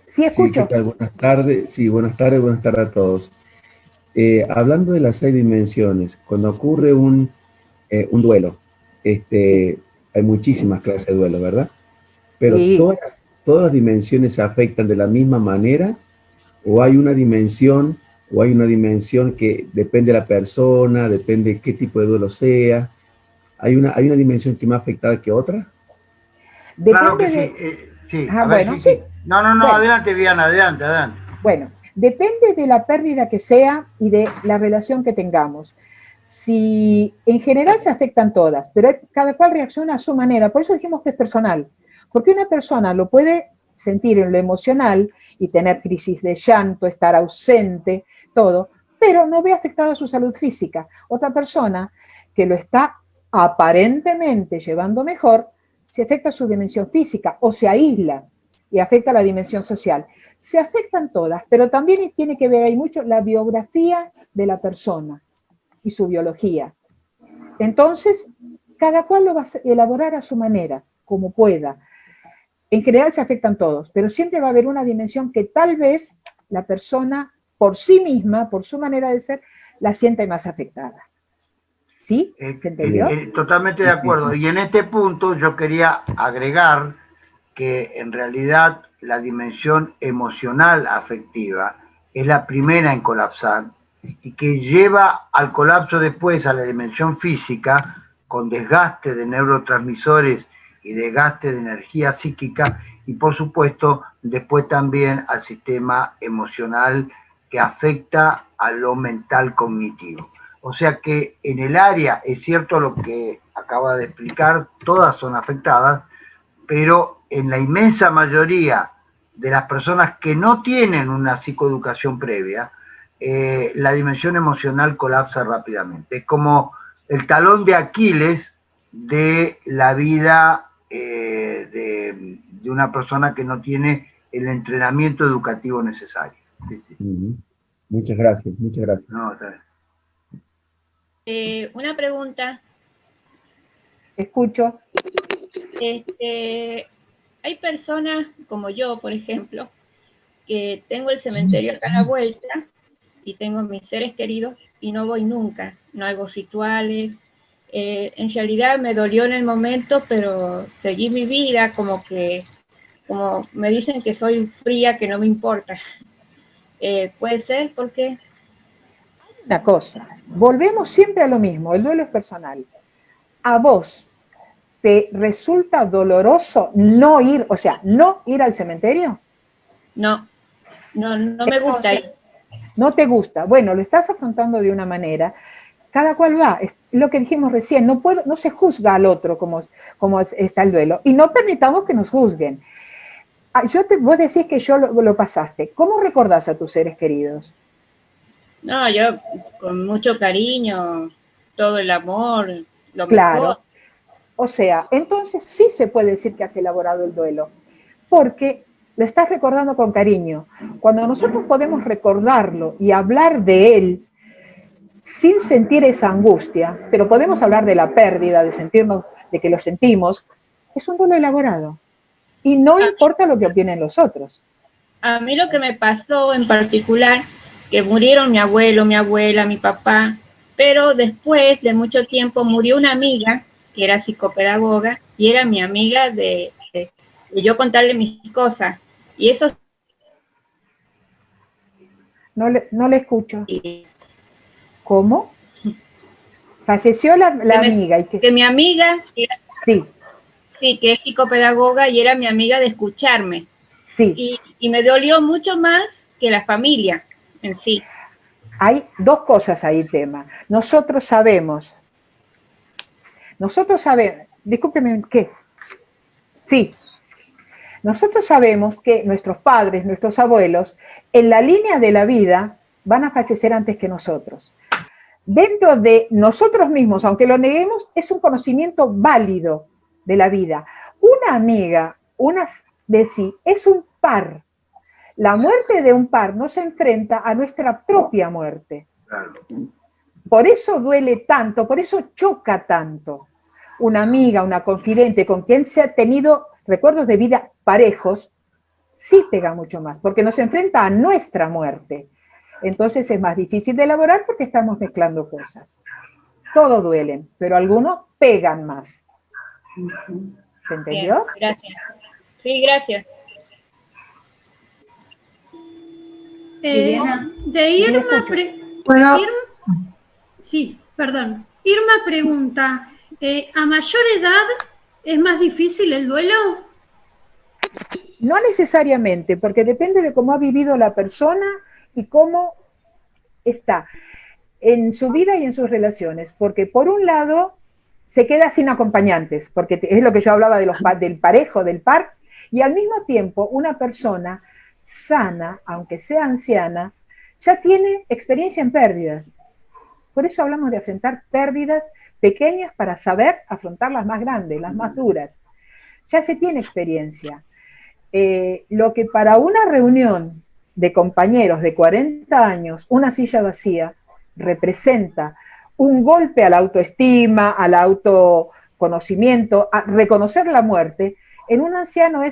Sí, escucho. Sí, ¿qué tal? Buenas tardes. Sí, buenas tardes a todos. Hablando de las 6 dimensiones, cuando ocurre un duelo, sí, hay muchísimas clases de duelo, ¿verdad? Pero sí, ¿todas las dimensiones se afectan de la misma manera? ¿O hay una dimensión que depende de la persona, depende de qué tipo de duelo sea? ¿Hay una dimensión que más afectada que otra? Claro que sí. Sí. Bueno, sí. No, bueno, adelante, Viviana, adelante. Bueno, depende de la pérdida que sea y de la relación que tengamos. Si en general se afectan todas, pero cada cual reacciona a su manera, por eso dijimos que es personal, porque una persona lo puede sentir en lo emocional y tener crisis de llanto, estar ausente, todo, pero no ve afectada su salud física. Otra persona que lo está aparentemente llevando mejor, se afecta su dimensión física o se aísla y afecta la dimensión social. Se afectan todas, pero también tiene que ver ahí mucho la biografía de la persona y su biología. Entonces, cada cual lo va a elaborar a su manera, como pueda. En general se afectan todos, pero siempre va a haber una dimensión que tal vez la persona por sí misma, por su manera de ser, la siente más afectada. ¿Sí? ¿Se entendió? Totalmente de acuerdo. Y en este punto yo quería agregar que en realidad la dimensión emocional afectiva es la primera en colapsar y que lleva al colapso después a la dimensión física con desgaste de neurotransmisores y desgaste de energía psíquica y por supuesto después también al sistema emocional que afecta a lo mental cognitivo. O sea que en el área, es cierto lo que acaba de explicar, todas son afectadas, pero en la inmensa mayoría de las personas que no tienen una psicoeducación previa, la dimensión emocional colapsa rápidamente. Es como el talón de Aquiles de la vida de una persona que no tiene el entrenamiento educativo necesario. Sí, sí. Muchas gracias, muchas gracias. No, está bien. Una pregunta. Escucho. Hay personas como yo, por ejemplo, que tengo el cementerio acá a la vuelta y tengo mis seres queridos y no voy nunca, no hago rituales. En realidad me dolió en el momento, pero seguí mi vida como me dicen que soy fría, que no me importa. ¿Puede ser? ¿Por qué? Una cosa, volvemos siempre a lo mismo, el duelo es personal. A vos ¿te resulta doloroso no ir, o sea, no ir al cementerio? No me gusta ir. No te gusta. Bueno, lo estás afrontando de una manera. Cada cual va. Es lo que dijimos recién. No se juzga al otro como está el duelo. Y no permitamos que nos juzguen. Vos decís que yo lo pasaste. ¿Cómo recordás a tus seres queridos? No, yo con mucho cariño, todo el amor, lo claro. mejor. O sea, entonces sí se puede decir que has elaborado el duelo, porque lo estás recordando con cariño. Cuando nosotros podemos recordarlo y hablar de él sin sentir esa angustia, pero podemos hablar de la pérdida, de sentirnos, de que lo sentimos, es un duelo elaborado. Y no importa lo que opinen los otros. A mí lo que me pasó en particular, que murieron mi abuelo, mi abuela, mi papá, pero después de mucho tiempo murió una amiga que era psicopedagoga y era mi amiga de yo contarle mis cosas. Y eso... No le escucho. ¿Cómo? Falleció la amiga. Que mi amiga... Sí. Sí, que es psicopedagoga y era mi amiga de escucharme. Sí. Y me dolió mucho más que la familia en sí. Hay dos cosas ahí, tema. Nosotros sabemos, discúlpeme, ¿qué? Sí. Nosotros sabemos que nuestros padres, nuestros abuelos, en la línea de la vida, van a fallecer antes que nosotros. Dentro de nosotros mismos, aunque lo neguemos, es un conocimiento válido de la vida. Una amiga, es un par. La muerte de un par nos enfrenta a nuestra propia muerte. Por eso duele tanto, por eso choca tanto. Una amiga, una confidente con quien se ha tenido recuerdos de vida parejos, sí pega mucho más, porque nos enfrenta a nuestra muerte. Entonces es más difícil de elaborar porque estamos mezclando cosas. Todo duelen, pero algunos pegan más. ¿Se entendió? Bien, gracias. Sí, gracias. De Irma, Irma pregunta, ¿a mayor edad es más difícil el duelo? No necesariamente, porque depende de cómo ha vivido la persona y cómo está en su vida y en sus relaciones, porque por un lado se queda sin acompañantes, porque es lo que yo hablaba del parejo, del par, y al mismo tiempo una persona sana, aunque sea anciana, ya tiene experiencia en pérdidas. Por eso hablamos de afrontar pérdidas pequeñas para saber afrontar las más grandes, las más duras. Ya se tiene experiencia. Lo que para una reunión de compañeros de 40 años, una silla vacía, representa un golpe a la autoestima, al autoconocimiento, a reconocer la muerte, en un anciano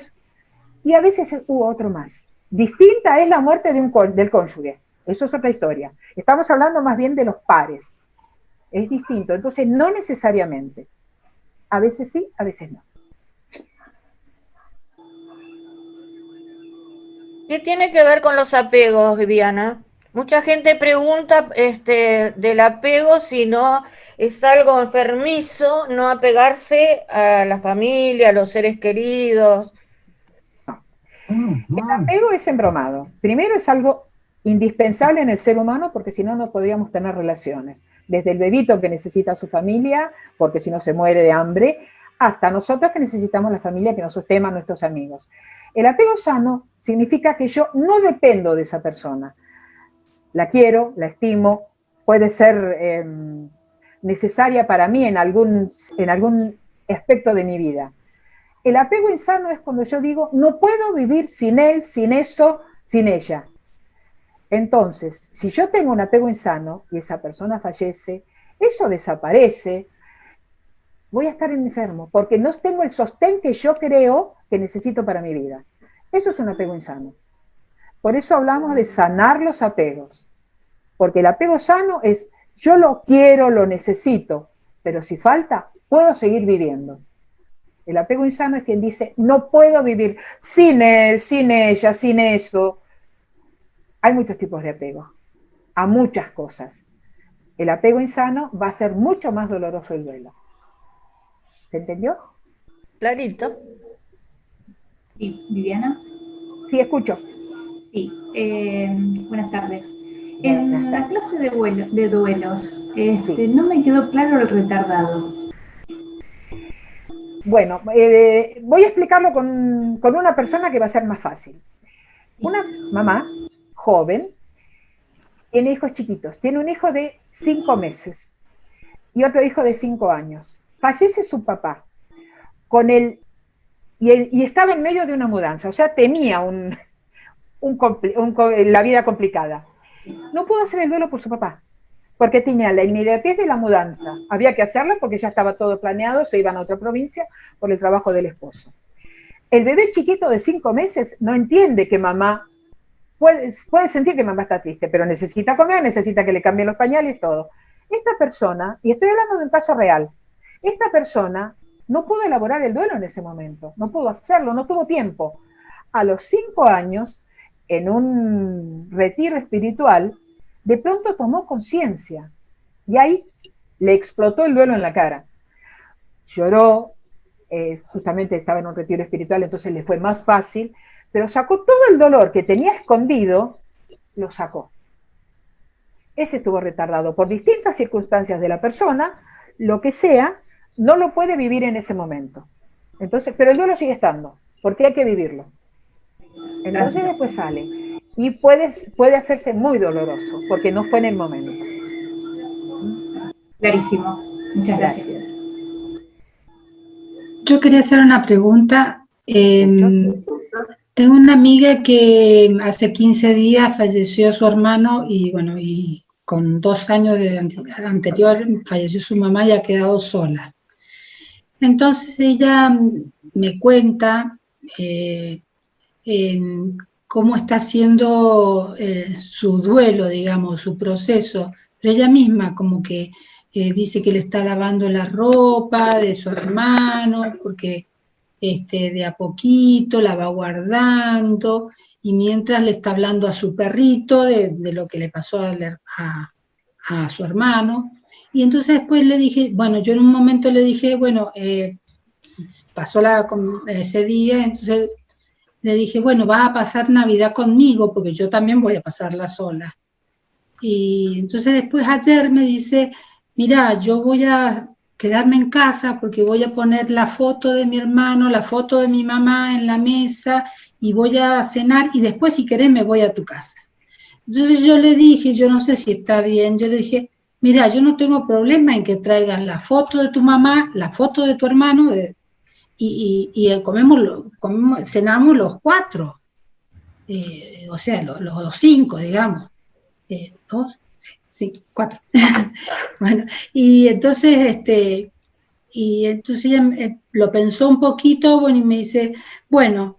y a veces hubo otro más. Distinta es la muerte del cónyuge, eso es otra historia. Estamos hablando más bien de los pares. Es distinto, entonces no necesariamente. A veces sí, a veces no. ¿Qué tiene que ver con los apegos, Viviana? Mucha gente pregunta del apego si no es algo enfermizo, no apegarse a la familia, a los seres queridos. El apego es embromado. Primero es algo indispensable en el ser humano porque si no, no podríamos tener relaciones. Desde el bebito que necesita a su familia, porque si no se muere de hambre, hasta nosotros que necesitamos la familia que nos sostenga a nuestros amigos. El apego sano significa que yo no dependo de esa persona. La quiero, la estimo, puede ser necesaria para mí en algún aspecto de mi vida. El apego insano es cuando yo digo, no puedo vivir sin él, sin eso, sin ella. Entonces, si yo tengo un apego insano y esa persona fallece, eso desaparece, voy a estar enfermo, porque no tengo el sostén que yo creo que necesito para mi vida. Eso es un apego insano. Por eso hablamos de sanar los apegos, porque el apego sano es, yo lo quiero, lo necesito, pero si falta, puedo seguir viviendo. El apego insano es quien dice, no puedo vivir sin él, sin ella, sin eso. Hay muchos tipos de apego, a muchas cosas. El apego insano va a ser mucho más doloroso el duelo. ¿Se entendió? Clarito. Sí, Viviana. Sí, escucho. Sí, buenas tardes. En la clase de duelos, Sí. no me quedó claro el retardado. Bueno, voy a explicarlo con una persona que va a ser más fácil. Una mamá joven tiene hijos chiquitos, tiene un hijo de 5 meses y otro hijo de 5 años. Fallece su papá con él y estaba en medio de una mudanza, o sea, tenía la vida complicada. No pudo hacer el duelo por su papá, porque tenía la inmediatez de la mudanza. Había que hacerla porque ya estaba todo planeado, se iban a otra provincia por el trabajo del esposo. El bebé chiquito de 5 meses no entiende que mamá, puede sentir que mamá está triste, pero necesita comer, necesita que le cambien los pañales, todo. Esta persona, y estoy hablando de un caso real, esta persona no pudo elaborar el duelo en ese momento, no pudo hacerlo, no tuvo tiempo. A los 5 años, en un retiro espiritual, de pronto tomó conciencia y ahí le explotó el duelo en la cara. Lloró, justamente estaba en un retiro espiritual, entonces le fue más fácil, pero sacó todo el dolor que tenía escondido, lo sacó. Ese estuvo retardado por distintas circunstancias de la persona, lo que sea, no lo puede vivir en ese momento. Entonces, pero el duelo sigue estando, porque hay que vivirlo. Entonces después sale. Y puede hacerse muy doloroso, porque no fue en el momento. Clarísimo. Muchas gracias. Yo quería hacer una pregunta. Tengo una amiga que hace 15 días falleció su hermano y bueno, y con 2 años anterior falleció su mamá y ha quedado sola. Entonces ella me cuenta cómo está haciendo su duelo, digamos, su proceso, pero ella misma como que dice que le está lavando la ropa de su hermano, porque de a poquito la va guardando, y mientras le está hablando a su perrito de lo que le pasó a su hermano. Y entonces después le dije, bueno, yo en un momento le dije, bueno, pasó ese día, entonces le dije, bueno, vas a pasar Navidad conmigo, porque yo también voy a pasarla sola. Y entonces después ayer me dice, mira, yo voy a quedarme en casa porque voy a poner la foto de mi hermano, la foto de mi mamá en la mesa y voy a cenar y después si querés me voy a tu casa. Entonces yo le dije, yo no sé si está bien, yo le dije, mira, yo no tengo problema en que traigan la foto de tu mamá, la foto de tu hermano y cenamos los 4, o sea, los 5, digamos, 2, sí, 4. Bueno, y entonces ella lo pensó un poquito, bueno, y me dice, bueno,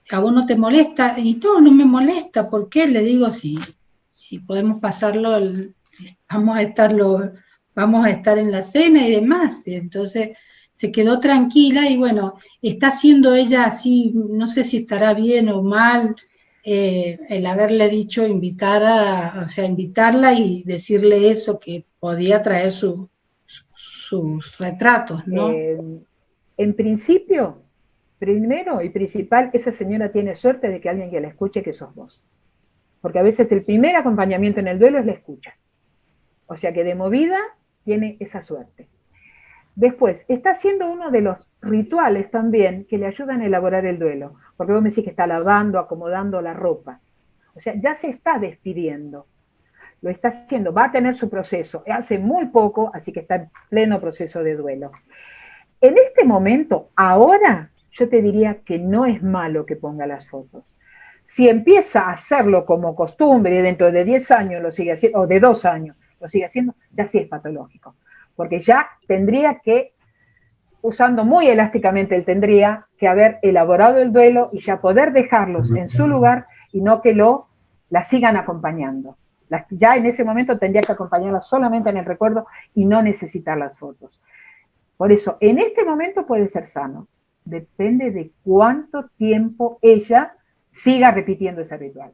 ¿a vos no te molesta? Y no me molesta, ¿por qué? Le digo, si podemos pasarlo, vamos a estar en la cena y demás. Y entonces se quedó tranquila y bueno, está haciendo ella así, no sé si estará bien o mal, el haberle dicho invitarla y decirle eso, que podía traer sus retratos, ¿no? En principio, primero y principal, esa señora tiene suerte de que alguien que la escuche, que sos vos. porque a veces el primer acompañamiento en el duelo es la escucha. O sea que de movida tiene esa suerte. Después, está haciendo uno de los rituales también que le ayudan a elaborar el duelo, porque vos me decís que está lavando, acomodando la ropa. O sea, ya se está despidiendo. Lo está haciendo, va a tener su proceso. Hace muy poco, así que está en pleno proceso de duelo. En este momento, ahora, yo te diría que no es malo que ponga las fotos. Si empieza a hacerlo como costumbre y dentro de 10 años lo sigue haciendo, o de 2 años lo sigue haciendo, ya sí es patológico. Porque ya tendría que, usando muy elásticamente el tendría, que haber elaborado el duelo y ya poder dejarlos en su lugar y no que la sigan acompañando. Ya en ese momento tendría que acompañarlas solamente en el recuerdo y no necesitar las fotos. Por eso, en este momento puede ser sano. Depende de cuánto tiempo ella siga repitiendo ese ritual.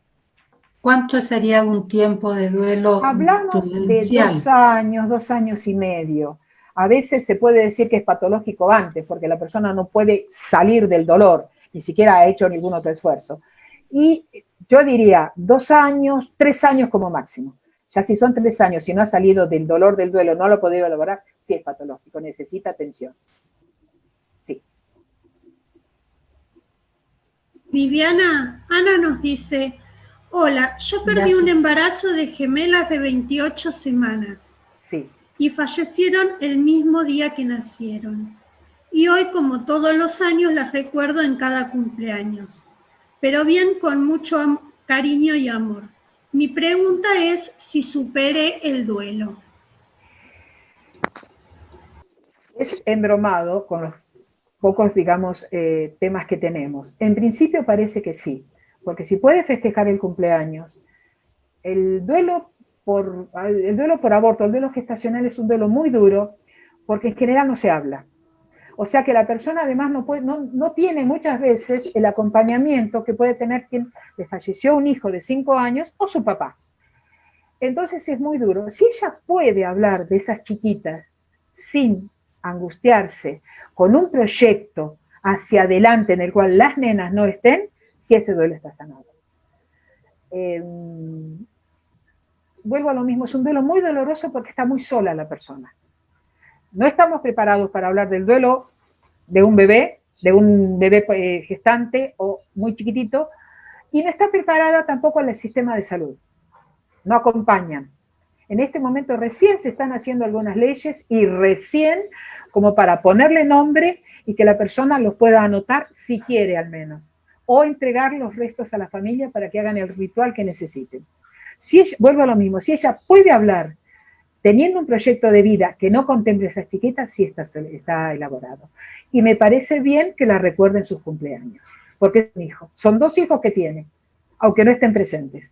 ¿Cuánto sería un tiempo de duelo? Hablamos de 2 años, 2 años y medio. A veces se puede decir que es patológico antes, porque la persona no puede salir del dolor, ni siquiera ha hecho ningún otro esfuerzo. Y yo diría 2 años, 3 años como máximo. Ya si son 3 años, si no ha salido del dolor del duelo, no lo ha podido elaborar, sí es patológico, necesita atención. Sí. Viviana, Ana nos dice, hola, yo perdí un embarazo de gemelas de 28 semanas. Sí. Y fallecieron el mismo día que nacieron. Y hoy, como todos los años, las recuerdo en cada cumpleaños. Pero bien con mucho cariño y amor. Mi pregunta es si superé el duelo. Es embromado con los pocos, digamos, temas que tenemos. En principio parece que sí, porque si puede festejar el cumpleaños, el duelo por aborto, el duelo gestacional es un duelo muy duro, porque en general no se habla. O sea que la persona además no tiene muchas veces el acompañamiento que puede tener quien le falleció un hijo de 5 años o su papá. Entonces es muy duro. Si ella puede hablar de esas chiquitas sin angustiarse, con un proyecto hacia adelante en el cual las nenas no estén, si ese duelo está sanado. Vuelvo a lo mismo, es un duelo muy doloroso porque está muy sola la persona. No estamos preparados para hablar del duelo de un bebé gestante o muy chiquitito, y no está preparada tampoco el sistema de salud. No acompañan. En este momento recién se están haciendo algunas leyes y recién como para ponerle nombre y que la persona los pueda anotar si quiere al menos, o entregar los restos a la familia para que hagan el ritual que necesiten. Vuelvo a lo mismo, si ella puede hablar teniendo un proyecto de vida que no contemple a esas chiquitas, sí está elaborado. Y me parece bien que la recuerden sus cumpleaños, porque es un hijo. Son 2 hijos que tiene, aunque no estén presentes.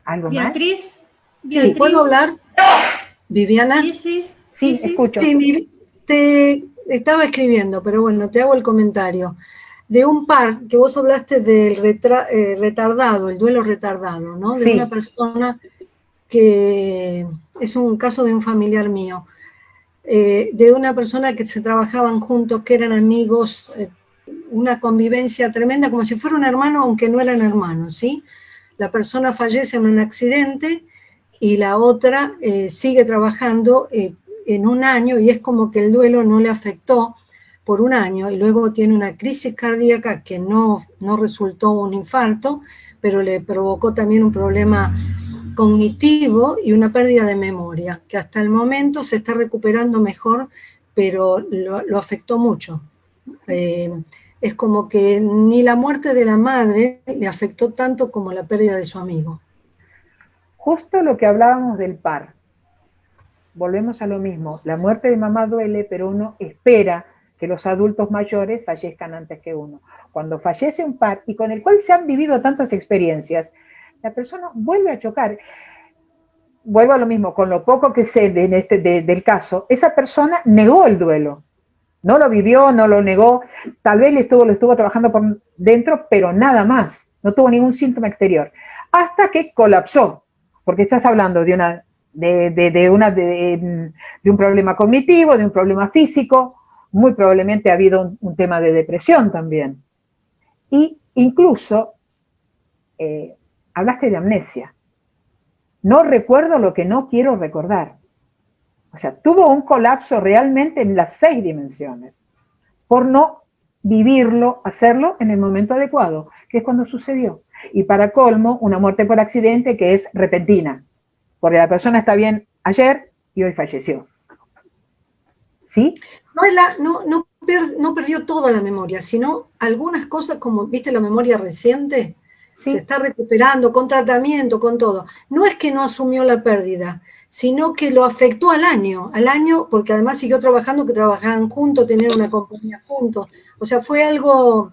¿Algo más? Beatriz. Sí, ¿puedo hablar? Viviana. Sí, escucho. Sí, te estaba escribiendo, pero bueno, te hago el comentario. De un par, que vos hablaste del retardado, el duelo retardado, ¿no? De una persona que es un caso de un familiar mío, de una persona que se trabajaban juntos, que eran amigos, una convivencia tremenda, como si fuera un hermano, aunque no eran hermanos, ¿sí? La persona fallece en un accidente y la otra sigue trabajando en un año, y es como que el duelo no le afectó por un año, y luego tiene una crisis cardíaca que no resultó un infarto, pero le provocó también un problema cognitivo y una pérdida de memoria, que hasta el momento se está recuperando mejor, pero lo afectó mucho. Es como que ni la muerte de la madre le afectó tanto como la pérdida de su amigo. Justo lo que hablábamos del par. Volvemos a lo mismo. La muerte de mamá duele, pero uno espera que los adultos mayores fallezcan antes que uno. Cuando fallece un par, y con el cual se han vivido tantas experiencias, la persona vuelve a chocar. Vuelvo a lo mismo, con lo poco que sé del caso, esa persona negó el duelo. No lo vivió, no lo negó, tal vez lo estuvo trabajando por dentro, pero nada más. No tuvo ningún síntoma exterior. Hasta que colapsó, porque estás hablando de un problema cognitivo, de un problema físico. muy probablemente ha habido un tema de depresión también. Y incluso, hablaste de amnesia. No recuerdo lo que no quiero recordar. O sea, tuvo un colapso realmente en las 6 dimensiones, por no vivirlo, hacerlo en el momento adecuado, que es cuando sucedió. Y para colmo, una muerte por accidente que es repentina, porque la persona está bien ayer y hoy falleció. ¿Sí? No perdió toda la memoria, sino algunas cosas como, viste, la memoria reciente, ¿sí? Se está recuperando con tratamiento, con todo. No es que no asumió la pérdida, sino que lo afectó al año, porque además siguió trabajando, que trabajaban juntos, tenían una compañía juntos. O sea, fue algo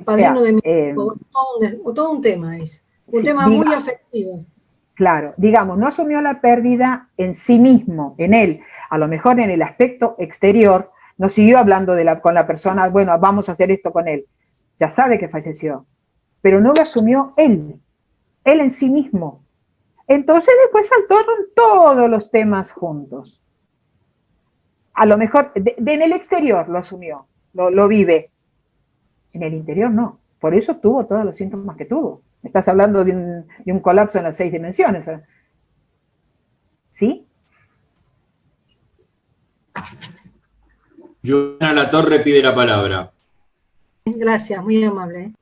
padrino de mi todo un tema es. Un tema muy afectivo. Claro, digamos, no asumió la pérdida en sí mismo, en él, a lo mejor en el aspecto exterior, no siguió hablando con la persona, bueno, vamos a hacer esto con él, ya sabe que falleció, pero no lo asumió él en sí mismo. Entonces después saltaron todos los temas juntos. A lo mejor en el exterior lo asumió, lo vive, en el interior no, por eso tuvo todos los síntomas que tuvo. Estás hablando de un colapso en las 6 dimensiones. ¿Sí? Joana Latorre pide la palabra. Gracias, muy amable.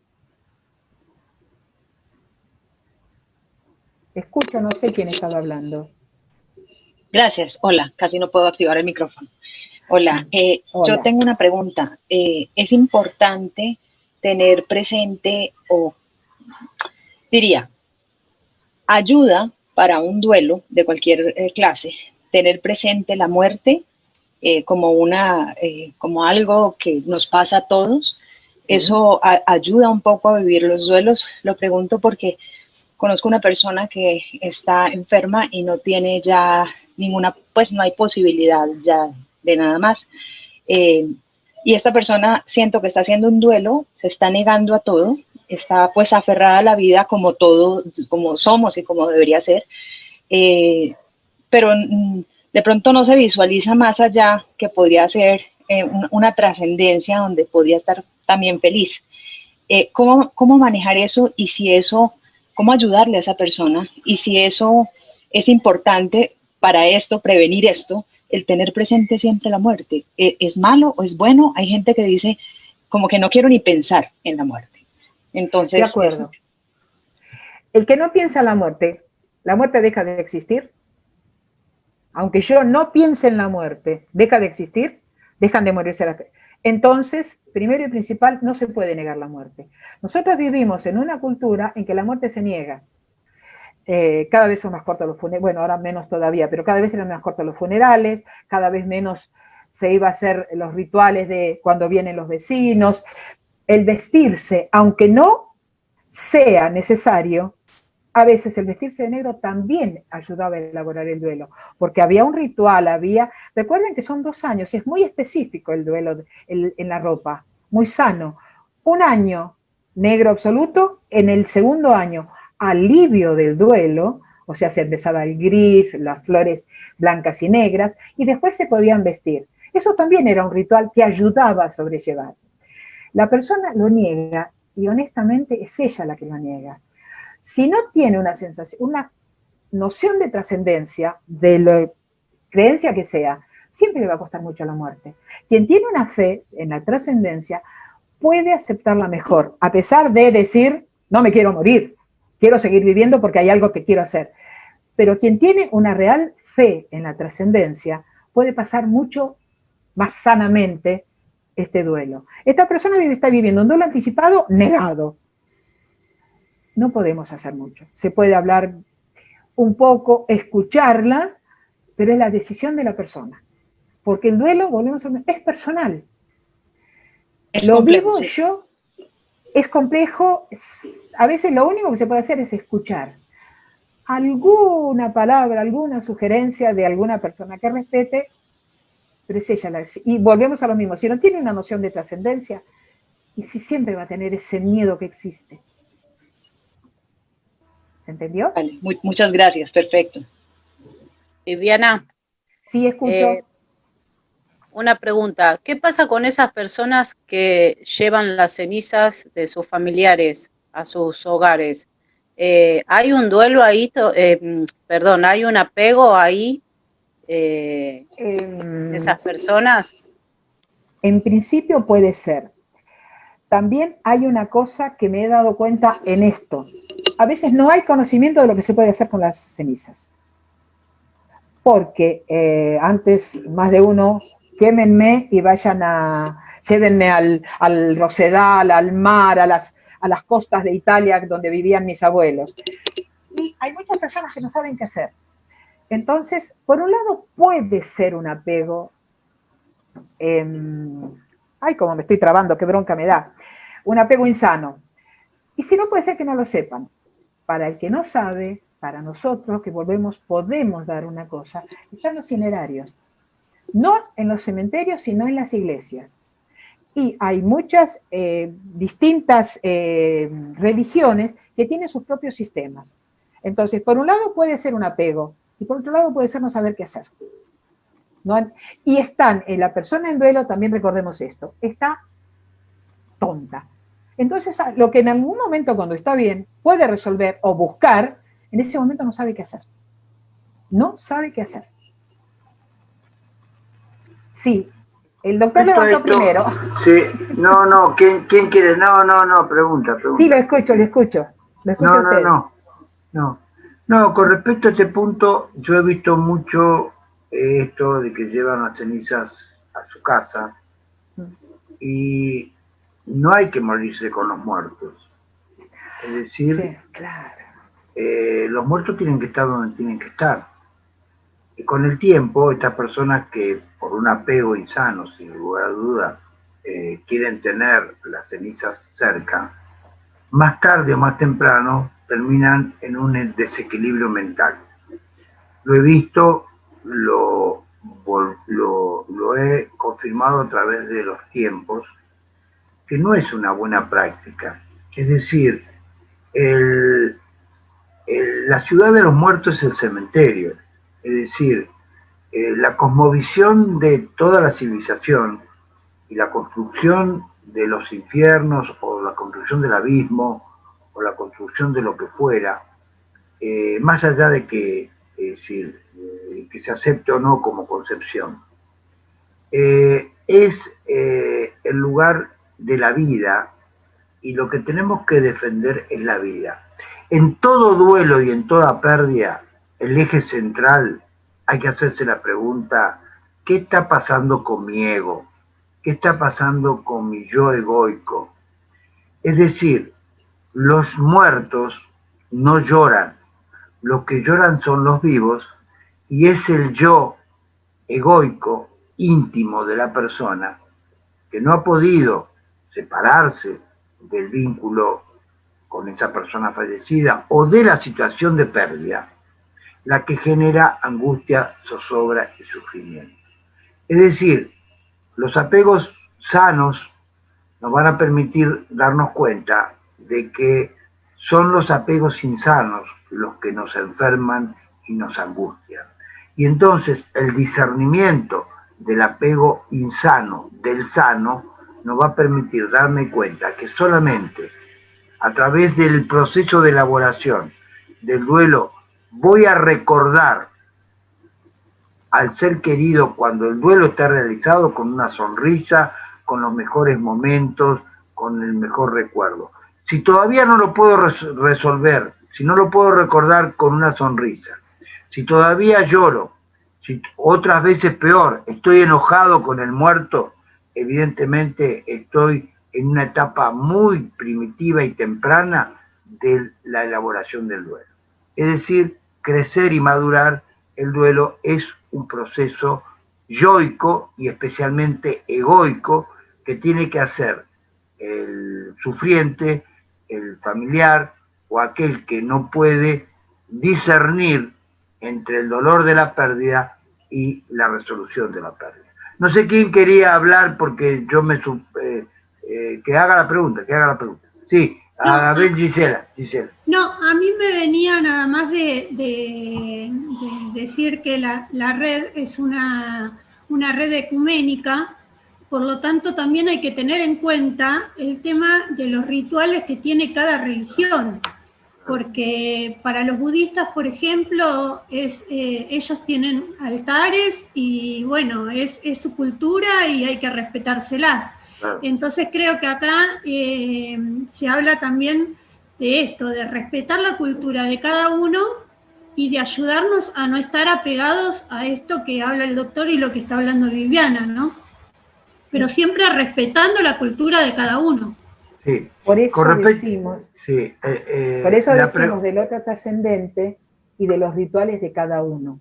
Escucho, no sé quién estaba hablando. Gracias, hola, casi no puedo activar el micrófono. Hola, Hola. Yo tengo una pregunta. ¿Es importante tener presente o diría, ayuda para un duelo de cualquier clase, tener presente la muerte como algo que nos pasa a todos? Sí. ¿Eso ayuda un poco a vivir los duelos? Lo pregunto porque conozco una persona que está enferma y no tiene ya ninguna, pues no hay posibilidad ya de nada más. Y esta persona siento que está haciendo un duelo, se está negando a todo, está pues aferrada a la vida como todo, como somos y como debería ser, pero de pronto no se visualiza más allá que podría ser una trascendencia donde podría estar también feliz. ¿Cómo manejar eso y si eso, cómo ayudarle a esa persona y si eso es importante para esto, prevenir esto, el tener presente siempre la muerte? ¿Es malo o es bueno? Hay gente que dice como que no quiero ni pensar en la muerte. Entonces, de acuerdo. El que no piensa en la muerte deja de existir. Aunque yo no piense en la muerte, deja de existir, dejan de morirse las... Entonces, primero y principal, no se puede negar la muerte. Nosotros vivimos en una cultura en que la muerte se niega. Cada vez son más cortos los funerales, bueno, ahora menos todavía, pero cada vez eran más cortos los funerales, cada vez menos se iba a hacer los rituales de cuando vienen los vecinos. El vestirse, aunque no sea necesario, a veces el vestirse de negro también ayudaba a elaborar el duelo, porque había un ritual, recuerden que son 2 años, y es muy específico el duelo en la ropa, muy sano. 1 año negro absoluto, en el segundo año alivio del duelo, o sea, se empezaba el gris, las flores blancas y negras, y después se podían vestir. Eso también era un ritual que ayudaba a sobrellevar. La persona lo niega, y honestamente es ella la que lo niega. Si no tiene una sensación, una noción de trascendencia, de la creencia que sea, siempre le va a costar mucho la muerte. Quien tiene una fe en la trascendencia puede aceptarla mejor, a pesar de decir, no me quiero morir, quiero seguir viviendo porque hay algo que quiero hacer. Pero quien tiene una real fe en la trascendencia puede pasar mucho más sanamente este duelo. Esta persona está viviendo un duelo anticipado negado. No podemos hacer mucho. Se puede hablar un poco, escucharla, pero es la decisión de la persona. Porque el duelo, volvemos a ver, es personal. Lo vivo yo, es complejo, a veces lo único que se puede hacer es escuchar alguna palabra, alguna sugerencia de alguna persona que respete, pero es ella la... Y volvemos a lo mismo, si no tiene una noción de trascendencia, y si siempre va a tener ese miedo que existe. ¿Se entendió? Vale, muchas gracias, perfecto. Viviana. Sí, escucho. una pregunta. ¿Qué pasa con esas personas que llevan las cenizas de sus familiares a sus hogares? ¿Hay un duelo ahí? Perdón, ¿hay un apego ahí de esas personas? En principio puede ser. También hay una cosa que me he dado cuenta en esto. A veces no hay conocimiento de lo que se puede hacer con las cenizas. Porque antes más de uno, quémenme y llévenme al Rosedal, al mar, a las costas de Italia donde vivían mis abuelos. Y hay muchas personas que no saben qué hacer. Entonces, por un lado puede ser un apego, ay, como me estoy trabando, qué bronca me da, un apego insano. Y si no, puede ser que no lo sepan. Para el que no sabe, para nosotros que podemos dar una cosa, están los cinerarios. No en los cementerios, sino en las iglesias. Y hay muchas distintas religiones que tienen sus propios sistemas. Entonces, por un lado puede ser un apego, y por otro lado puede ser no saber qué hacer. ¿No? Y la persona en duelo, también recordemos esto, está tonta. Entonces, lo que en algún momento, cuando está bien, puede resolver o buscar, en ese momento no sabe qué hacer. No sabe qué hacer. Sí, el doctor levantó primero. Sí, no, ¿quién quiere? No, pregunta. Sí, lo escucho. Lo escucho No, con respecto a este punto, yo he visto mucho esto de que llevan las cenizas a su casa y no hay que morirse con los muertos. Es decir, sí, claro. Los muertos tienen que estar donde tienen que estar. Y con el tiempo, estas personas que por un apego insano, sin lugar a duda, quieren tener las cenizas cerca, más tarde o más temprano terminan en un desequilibrio mental. Lo he visto, lo he confirmado a través de los tiempos, que no es una buena práctica. Es decir, la ciudad de los muertos es el cementerio. Es decir, la cosmovisión de toda la civilización y la construcción de los infiernos o la construcción del abismo o la construcción de lo que fuera, más allá de que se acepte o no como concepción, es el lugar de la vida, y lo que tenemos que defender es la vida. En todo duelo y en toda pérdida, el eje central, hay que hacerse la pregunta: ¿qué está pasando con mi ego? ¿Qué está pasando con mi yo egoico? Es decir, los muertos no lloran, los que lloran son los vivos, y es el yo egoico íntimo de la persona que no ha podido separarse del vínculo con esa persona fallecida o de la situación de pérdida, la que genera angustia, zozobra y sufrimiento. Es decir, los apegos sanos nos van a permitir darnos cuenta de que son los apegos insanos los que nos enferman y nos angustian. Y entonces el discernimiento del apego insano del sano nos va a permitir darme cuenta que solamente a través del proceso de elaboración del duelo voy a recordar al ser querido cuando el duelo está realizado con una sonrisa, con los mejores momentos, con el mejor recuerdo. Si todavía no lo puedo resolver, si no lo puedo recordar con una sonrisa, si todavía lloro, si otras veces peor, estoy enojado con el muerto, evidentemente estoy en una etapa muy primitiva y temprana de la elaboración del duelo. Es decir, crecer y madurar el duelo es un proceso yoico y especialmente egoico que tiene que hacer el sufriente, el familiar o aquel que no puede discernir entre el dolor de la pérdida y la resolución de la pérdida. No sé quién quería hablar porque yo que haga la pregunta. Sí, a ver, Gisela. No, a mí me venía nada más de decir que la red es una una red ecuménica, por lo tanto también hay que tener en cuenta el tema de los rituales que tiene cada religión, porque para los budistas, por ejemplo, ellos tienen altares y bueno, es su cultura y hay que respetárselas. Entonces creo que acá se habla también de esto, de respetar la cultura de cada uno y de ayudarnos a no estar apegados a esto que habla el doctor y lo que está hablando Viviana, ¿no? Pero siempre respetando la cultura de cada uno. Sí. Por eso decimos, sí, por eso decimos del otro trascendente y de los rituales de cada uno.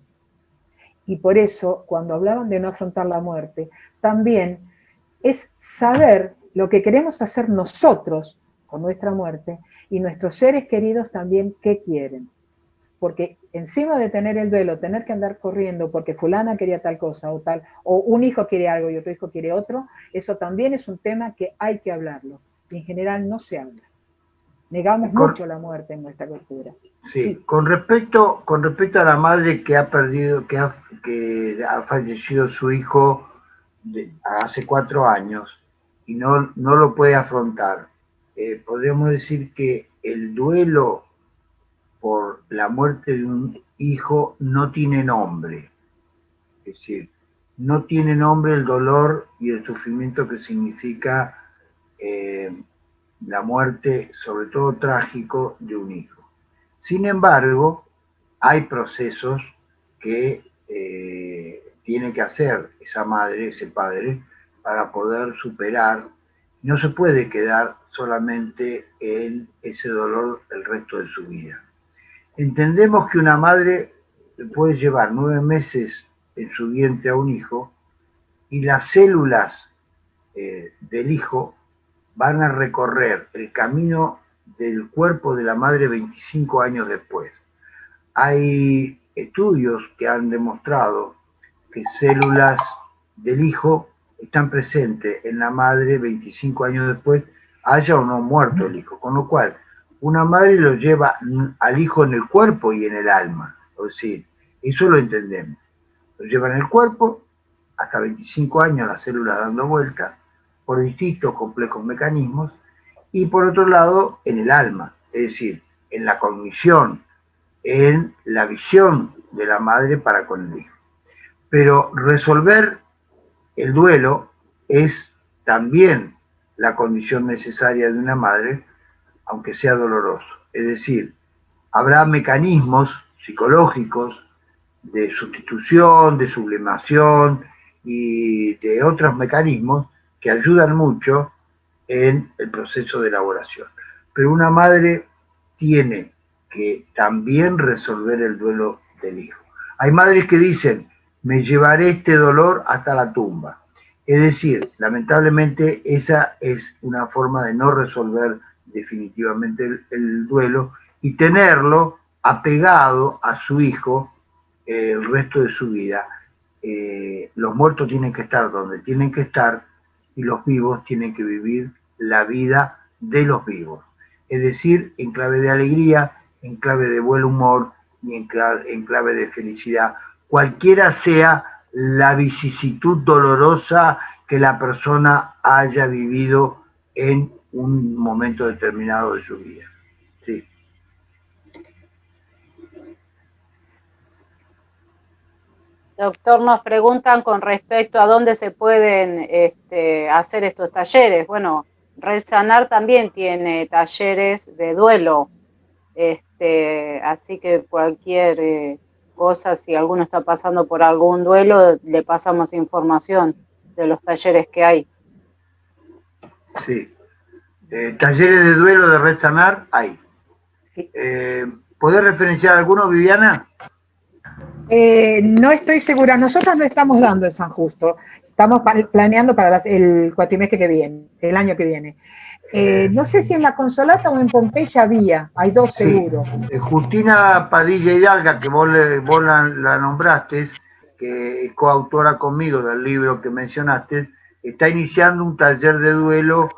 Y por eso, cuando hablaban de no afrontar la muerte, también es saber lo que queremos hacer nosotros con nuestra muerte y nuestros seres queridos también qué quieren. Porque encima de tener el duelo, tener que andar corriendo porque fulana quería tal cosa o tal, o un hijo quiere algo y otro hijo quiere otro, eso también es un tema que hay que hablarlo. Y en general no se habla. Negamos mucho la muerte en nuestra cultura. Sí. Con respecto a la madre que ha perdido, que ha fallecido su hijo hace 4 años y no lo puede afrontar, podríamos decir que el duelo por la muerte de un hijo no tiene nombre. Es decir, no tiene nombre el dolor y el sufrimiento que significa la muerte, sobre todo trágico, de un hijo. Sin embargo, hay procesos que tiene que hacer esa madre, ese padre, para poder superar. No se puede quedar solamente en ese dolor el resto de su vida. Entendemos que una madre puede llevar 9 meses en su vientre a un hijo y las células del hijo van a recorrer el camino del cuerpo de la madre 25 años después. Hay estudios que han demostrado que células del hijo están presentes en la madre 25 años después, haya o no muerto el hijo, con lo cual una madre lo lleva al hijo en el cuerpo y en el alma, es decir, eso lo entendemos. Lo lleva en el cuerpo, hasta 25 años las células dando vueltas, por distintos complejos mecanismos, y por otro lado, en el alma, es decir, en la cognición, en la visión de la madre para con el hijo. Pero resolver el duelo es también la condición necesaria de una madre, aunque sea doloroso. Es decir, habrá mecanismos psicológicos de sustitución, de sublimación y de otros mecanismos que ayudan mucho en el proceso de elaboración. Pero una madre tiene que también resolver el duelo del hijo. Hay madres que dicen, me llevaré este dolor hasta la tumba. Es decir, lamentablemente esa es una forma de no resolver definitivamente el duelo y tenerlo apegado a su hijo el resto de su vida. Los muertos tienen que estar donde tienen que estar y los vivos tienen que vivir la vida de los vivos. Es decir, en clave de alegría, en clave de buen humor y en clave de felicidad, cualquiera sea la vicisitud dolorosa que la persona haya vivido en un momento determinado de su vida. Sí. Doctor, nos preguntan con respecto a dónde se pueden hacer estos talleres. Bueno, Red Sanar también tiene talleres de duelo, así que cualquier cosa, si alguno está pasando por algún duelo, le pasamos información de los talleres que hay. Sí. Talleres de duelo de Red Sanar hay. Sí. ¿Podés referenciar alguno, Viviana? No estoy segura, nosotros no estamos dando en San Justo, estamos planeando para el cuatrimestre que viene, el año que viene. No sé si en La Consolata o en Pompeya había, hay 2 seguros. Sí. Justina Padilla Hidalga, que vos la nombraste, que es coautora conmigo del libro que mencionaste, está iniciando un taller de duelo,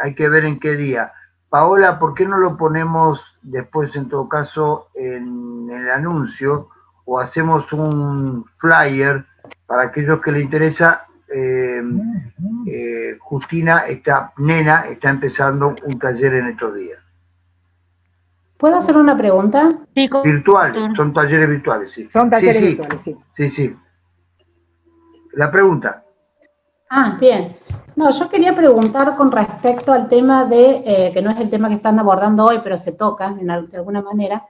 hay que ver en qué día. Paola, ¿por qué no lo ponemos después, en todo caso, en el anuncio o hacemos un flyer para aquellos que les interesa. Justina, esta nena, está empezando un taller en estos días. ¿Puedo hacer una pregunta? Sí, virtuales, son talleres virtuales, sí. Son talleres virtuales, sí. Sí, sí. La pregunta. Bien. No, yo quería preguntar con respecto al tema de, que no es el tema que están abordando hoy, pero se toca de alguna manera,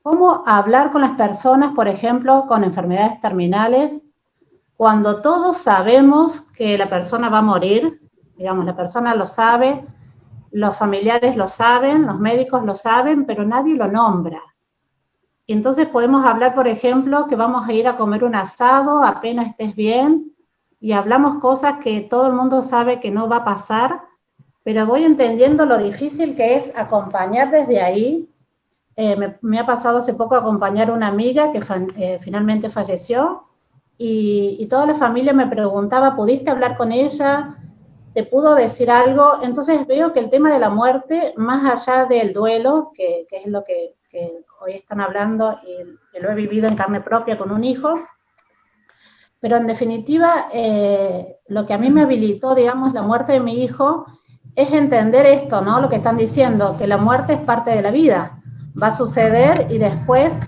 ¿cómo hablar con las personas, por ejemplo, con enfermedades terminales, cuando todos sabemos que la persona va a morir? Digamos, la persona lo sabe, los familiares lo saben, los médicos lo saben, pero nadie lo nombra. Entonces podemos hablar, por ejemplo, que vamos a ir a comer un asado, apenas estés bien, y hablamos cosas que todo el mundo sabe que no va a pasar, pero voy entendiendo lo difícil que es acompañar desde ahí. Me ha pasado hace poco acompañar a una amiga que finalmente falleció, y toda la familia me preguntaba, ¿pudiste hablar con ella? ¿Te pudo decir algo? Entonces veo que el tema de la muerte, más allá del duelo, que es lo que hoy están hablando, y que lo he vivido en carne propia con un hijo, pero en definitiva, lo que a mí me habilitó, digamos, la muerte de mi hijo, es entender esto, ¿no? Lo que están diciendo, que la muerte es parte de la vida. Va a suceder y después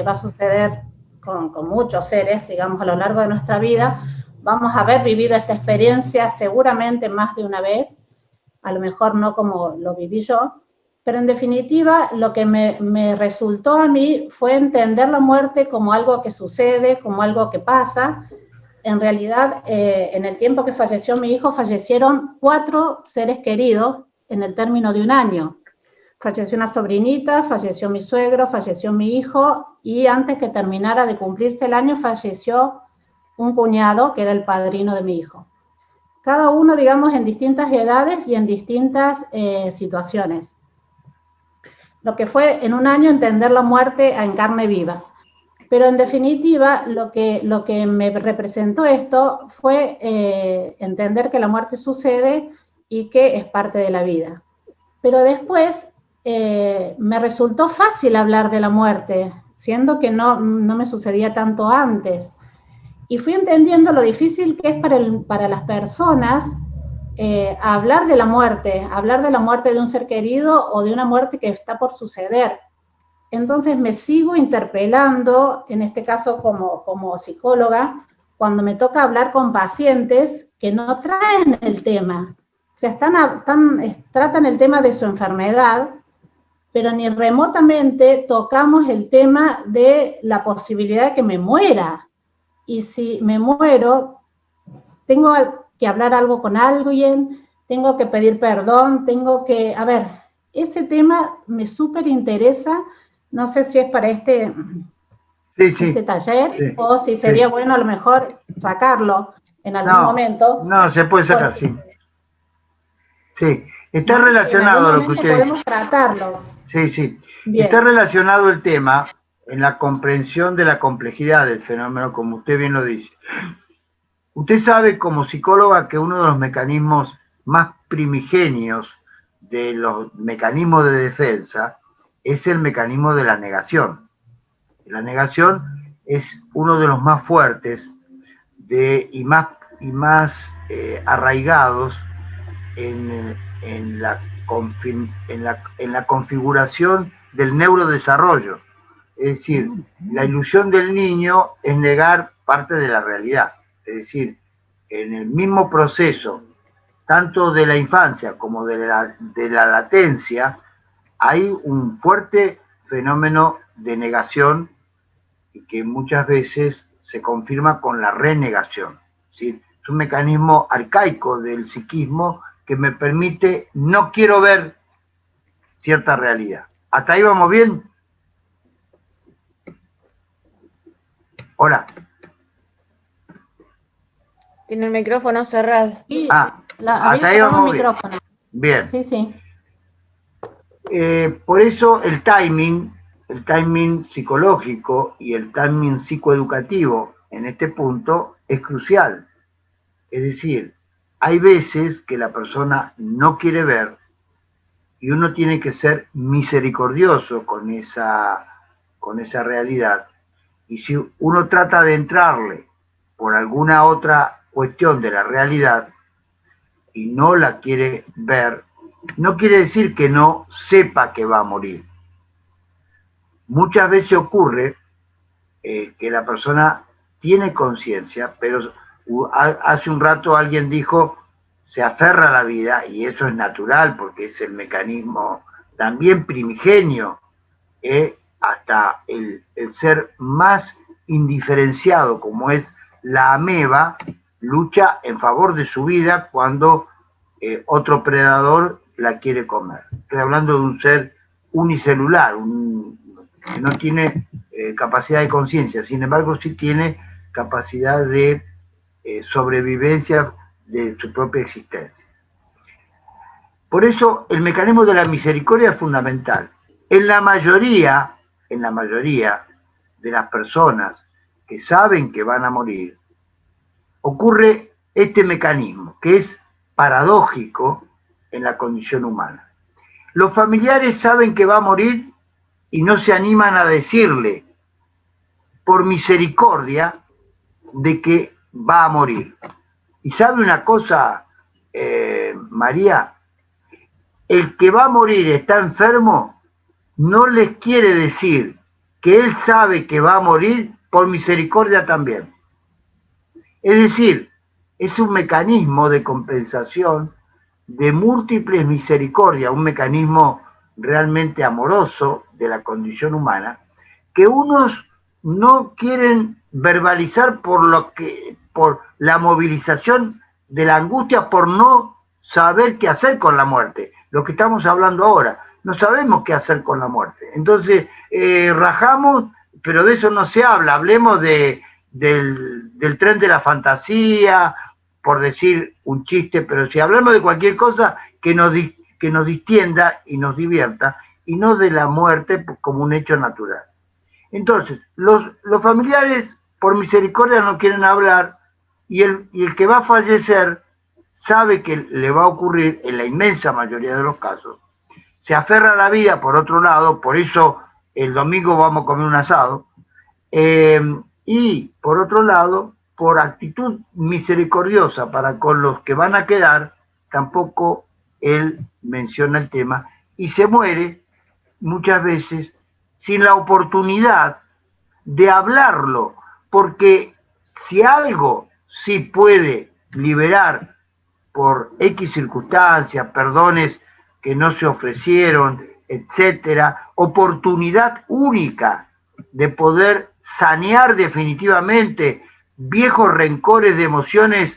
va a suceder con muchos seres, digamos, a lo largo de nuestra vida. Vamos a haber vivido esta experiencia seguramente más de una vez, a lo mejor no como lo viví yo, pero en definitiva lo que me resultó a mí fue entender la muerte como algo que sucede, como algo que pasa. En realidad, en el tiempo que falleció mi hijo, fallecieron 4 seres queridos en el término de un año. Falleció una sobrinita, falleció mi suegro, falleció mi hijo, y antes que terminara de cumplirse el año, falleció un cuñado que era el padrino de mi hijo. Cada uno, digamos, en distintas edades y en distintas situaciones. Lo que fue en un año entender la muerte en carne viva. Pero en definitiva, lo que me representó esto fue entender que la muerte sucede y que es parte de la vida. Pero después me resultó fácil hablar de la muerte, siendo que no me sucedía tanto antes. Y fui entendiendo lo difícil que es para las personas hablar de la muerte de un ser querido o de una muerte que está por suceder. Entonces me sigo interpelando, en este caso como psicóloga, cuando me toca hablar con pacientes que no traen el tema. O sea, tratan el tema de su enfermedad, pero ni remotamente tocamos el tema de la posibilidad de que me muera. Y si me muero, tengo que hablar algo con alguien, tengo que pedir perdón, a ver, ese tema me súper interesa. No sé si es para este taller, o si sería bueno a lo mejor sacarlo en algún momento. No, se puede sacar, sí. Sí, está relacionado a lo que usted podemos tratarlo. Sí, sí. Bien. Está relacionado el tema en la comprensión de la complejidad del fenómeno, como usted bien lo dice. Usted sabe como psicóloga que uno de los mecanismos más primigenios de los mecanismos de defensa es el mecanismo de la negación. La negación es uno de los más fuertes y más arraigados en la configuración del neurodesarrollo. Es decir, la ilusión del niño es negar parte de la realidad. Es decir, en el mismo proceso, tanto de la infancia como de la latencia, hay un fuerte fenómeno de negación y que muchas veces se confirma con la renegación. ¿Sí? Es un mecanismo arcaico del psiquismo que me permite, no quiero ver cierta realidad. ¿Hasta ahí vamos bien? Hola. Tiene el micrófono cerrado. Hasta ahí vamos bien. Bien. Sí, sí. Por eso el timing psicológico y el timing psicoeducativo en este punto es crucial. Es decir, hay veces que la persona no quiere ver y uno tiene que ser misericordioso con esa realidad Y si uno trata de entrarle por alguna otra cuestión de la realidad y no la quiere ver, no quiere decir que no sepa que va a morir. Muchas veces ocurre que la persona tiene conciencia, pero hace un rato alguien dijo, se aferra a la vida, y eso es natural porque es el mecanismo también primigenio, hasta el ser más indiferenciado como es la ameba, lucha en favor de su vida cuando otro predador la quiere comer. Estoy hablando de un ser unicelular, que no tiene capacidad de conciencia, sin embargo sí tiene capacidad de sobrevivencia de su propia existencia. Por eso el mecanismo de la misericordia es fundamental. En la mayoría de las personas que saben que van a morir, ocurre este mecanismo, que es paradójico en la condición humana. Los familiares saben que va a morir y no se animan a decirle, por misericordia, de que va a morir. Y sabe una cosa, María, el que va a morir está enfermo, no les quiere decir que él sabe que va a morir por misericordia también. Es decir, es un mecanismo de compensación de múltiples misericordias, un mecanismo realmente amoroso de la condición humana, que unos no quieren verbalizar por la movilización de la angustia, por no saber qué hacer con la muerte. Lo que estamos hablando ahora, no sabemos qué hacer con la muerte. Entonces, rajamos, pero de eso no se habla. Hablemos del tren de la fantasía, por decir un chiste, pero si hablamos de cualquier cosa que nos distienda y nos divierta, y no de la muerte como un hecho natural. Entonces, los familiares, por misericordia, no quieren hablar, y el que va a fallecer sabe que le va a ocurrir, en la inmensa mayoría de los casos, se aferra a la vida por otro lado, por eso el domingo vamos a comer un asado, y por otro lado, por actitud misericordiosa para con los que van a quedar, tampoco él menciona el tema, y se muere muchas veces sin la oportunidad de hablarlo, porque si algo sí puede liberar por X circunstancias, perdones que no se ofrecieron, etcétera, oportunidad única de poder sanear definitivamente viejos rencores de emociones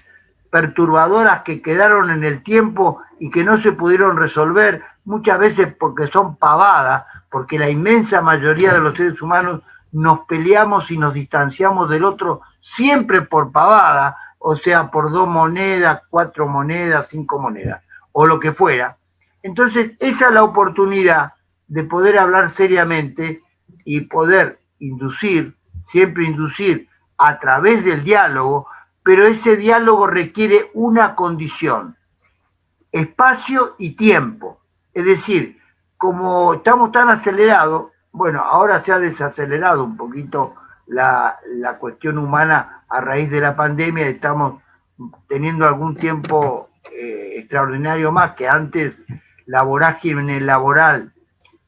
perturbadoras que quedaron en el tiempo y que no se pudieron resolver, muchas veces porque son pavadas, porque la inmensa mayoría de los seres humanos nos peleamos y nos distanciamos del otro siempre por pavada, o sea, por 2 monedas, 4 monedas, 5 monedas, o lo que fuera. Entonces, esa es la oportunidad de poder hablar seriamente y poder siempre inducir a través del diálogo, pero ese diálogo requiere una condición: espacio y tiempo. Es decir, como estamos tan acelerados, bueno, ahora se ha desacelerado un poquito la cuestión humana a raíz de la pandemia, estamos teniendo algún tiempo extraordinario más que antes. La vorágine laboral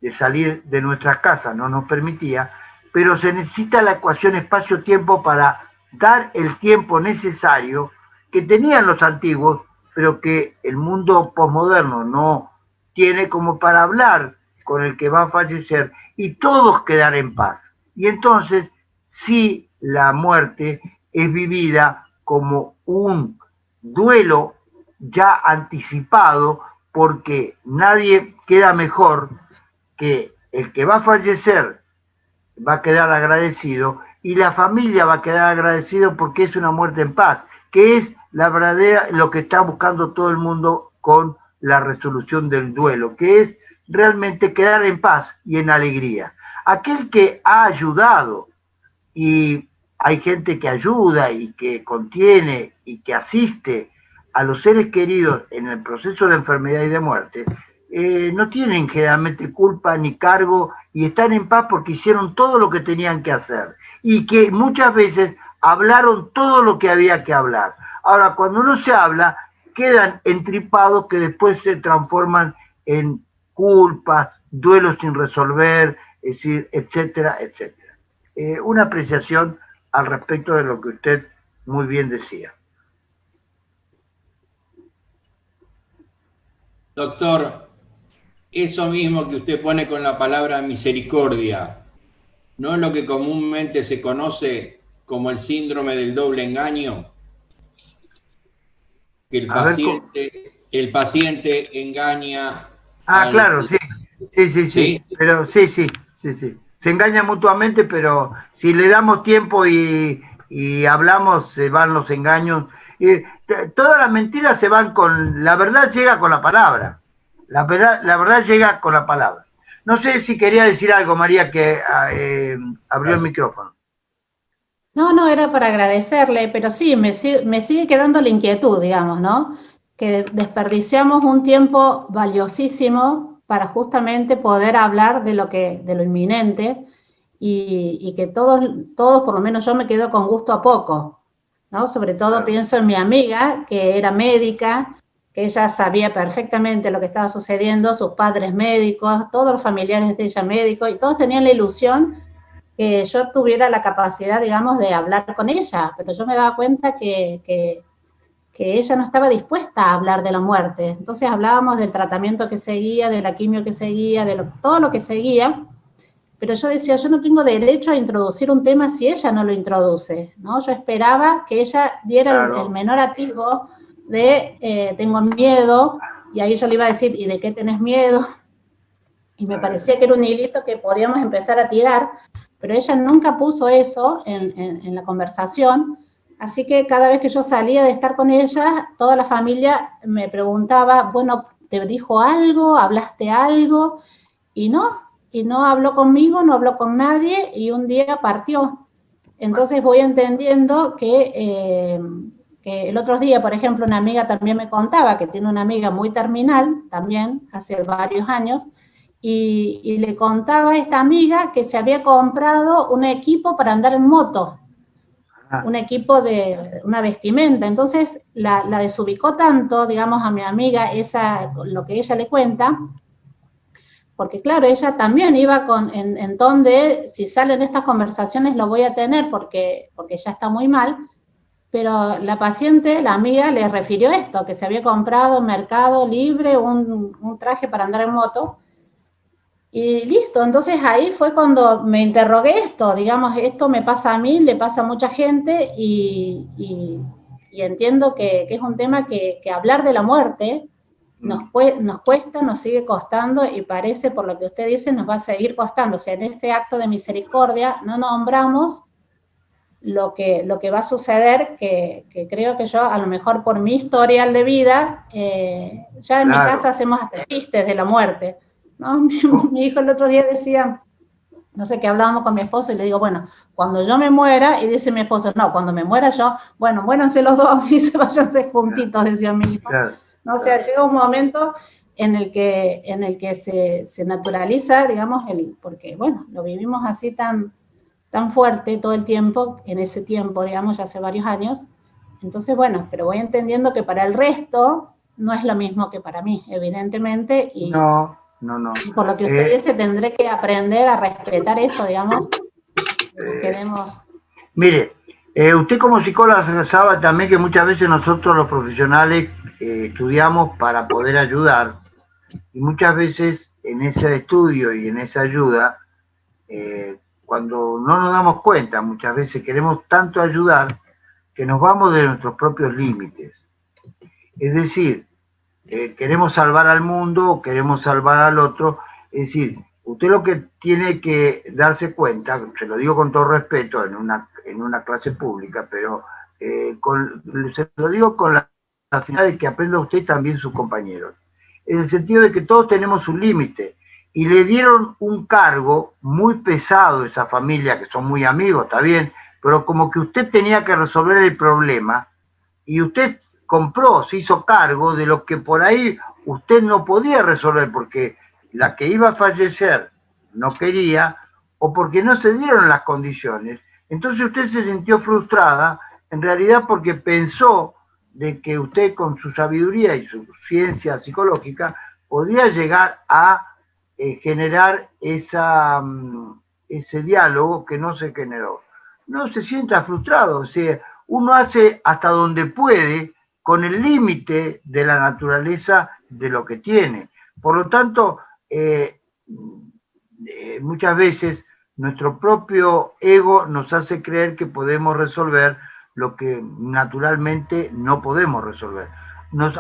de salir de nuestras casas no nos permitía, pero se necesita la ecuación espacio-tiempo para dar el tiempo necesario que tenían los antiguos, pero que el mundo posmoderno no tiene, como para hablar con el que va a fallecer y todos quedar en paz. Y entonces, sí, la muerte es vivida como un duelo ya anticipado, porque nadie queda mejor que el que va a fallecer va a quedar agradecido y la familia va a quedar agradecido, porque es una muerte en paz, que es la verdadera, lo que está buscando todo el mundo con la resolución del duelo, que es realmente quedar en paz y en alegría. Aquel que ha ayudado, y hay gente que ayuda y que contiene y que asiste a los seres queridos en el proceso de enfermedad y de muerte, no tienen generalmente culpa ni cargo y están en paz porque hicieron todo lo que tenían que hacer y que muchas veces hablaron todo lo que había que hablar. Ahora, cuando no se habla, quedan entripados que después se transforman en culpas, duelos sin resolver, es decir, etcétera, etcétera. Una apreciación al respecto de lo que usted muy bien decía. Doctor, eso mismo que usted pone con la palabra misericordia, ¿no es lo que comúnmente se conoce como el síndrome del doble engaño? Que el paciente engaña. Claro, sí. Pero sí. Se engaña mutuamente, pero si le damos tiempo y hablamos, se van los engaños. Todas las mentiras se van con... La verdad llega con la palabra. La verdad llega con la palabra. No sé si quería decir algo, María, que abrió el micrófono. No, era para agradecerle, pero sí, me sigue quedando la inquietud, digamos, ¿no? Que desperdiciamos un tiempo valiosísimo para justamente poder hablar de lo inminente y que todos, por lo menos yo me quedo con gusto a poco, ¿no? Sobre todo pienso en mi amiga, que era médica, que ella sabía perfectamente lo que estaba sucediendo, sus padres médicos, todos los familiares de ella médicos, y todos tenían la ilusión que yo tuviera la capacidad, digamos, de hablar con ella, pero yo me daba cuenta que ella no estaba dispuesta a hablar de la muerte. Entonces hablábamos del tratamiento que seguía, de la quimio que seguía, todo lo que seguía, pero yo decía, yo no tengo derecho a introducir un tema si ella no lo introduce, ¿no? Yo esperaba que ella diera el menor atisbo de tengo miedo, y ahí yo le iba a decir, ¿y de qué tenés miedo? Y me parecía que era un hilito que podíamos empezar a tirar, pero ella nunca puso eso en la conversación, así que cada vez que yo salía de estar con ella, toda la familia me preguntaba, bueno, ¿te dijo algo? ¿Hablaste algo? Y no habló conmigo, no habló con nadie, y un día partió. Entonces voy entendiendo que el otro día, por ejemplo, una amiga también me contaba que tiene una amiga muy terminal, también hace varios años, y le contaba a esta amiga que se había comprado un equipo para andar en moto, un equipo de una vestimenta. Entonces la desubicó tanto, digamos, a mi amiga, lo que ella le cuenta, porque claro, ella también iba en ton de, si salen estas conversaciones lo voy a tener porque ya está muy mal, pero la paciente, la amiga, le refirió esto, que se había comprado en Mercado Libre un traje para andar en moto, y listo. Entonces ahí fue cuando me interrogué esto, digamos, esto me pasa a mí, le pasa a mucha gente, y entiendo que es un tema que hablar de la muerte nos cuesta, nos sigue costando, y parece, por lo que usted dice, nos va a seguir costando. O sea, en este acto de misericordia no nombramos lo que va a suceder, que creo que yo, a lo mejor por mi historial de vida, ya en mi casa hacemos hasta chistes de la muerte, ¿no? Mi hijo el otro día decía, no sé, que hablábamos con mi esposo, y le digo, bueno, cuando yo me muera, y dice mi esposo, no, cuando me muera yo, bueno, muéranse los dos y se váyanse juntitos, decía mi hijo. No, o sea, llega un momento en el que se naturaliza, digamos, porque, bueno, lo vivimos así tan fuerte todo el tiempo, en ese tiempo, digamos, ya hace varios años. Entonces, bueno, pero voy entendiendo que para el resto no es lo mismo que para mí, evidentemente, y no. Y por lo que usted dice, tendré que aprender a respetar eso, digamos. Mire, usted como psicóloga sabe también que muchas veces nosotros los profesionales estudiamos para poder ayudar, y muchas veces en ese estudio y en esa ayuda, cuando no nos damos cuenta, muchas veces queremos tanto ayudar que nos vamos de nuestros propios límites. Es decir, queremos salvar al mundo, queremos salvar al otro. Es decir, usted lo que tiene que darse cuenta, se lo digo con todo respeto en una clase pública, pero se lo digo con la finalidad de que aprenda usted y también sus compañeros, en el sentido de que todos tenemos un límite, y le dieron un cargo muy pesado a esa familia, que son muy amigos, está bien, pero como que usted tenía que resolver el problema, y usted compró, se hizo cargo de lo que por ahí usted no podía resolver porque la que iba a fallecer no quería o porque no se dieron las condiciones. Entonces usted se sintió frustrada, en realidad porque pensó de que usted con su sabiduría y su ciencia psicológica podía llegar a generar ese diálogo que no se generó. No se sienta frustrado, o sea, uno hace hasta donde puede con el límite de la naturaleza de lo que tiene. Por lo tanto, muchas veces nuestro propio ego nos hace creer que podemos resolver lo que naturalmente no podemos resolver.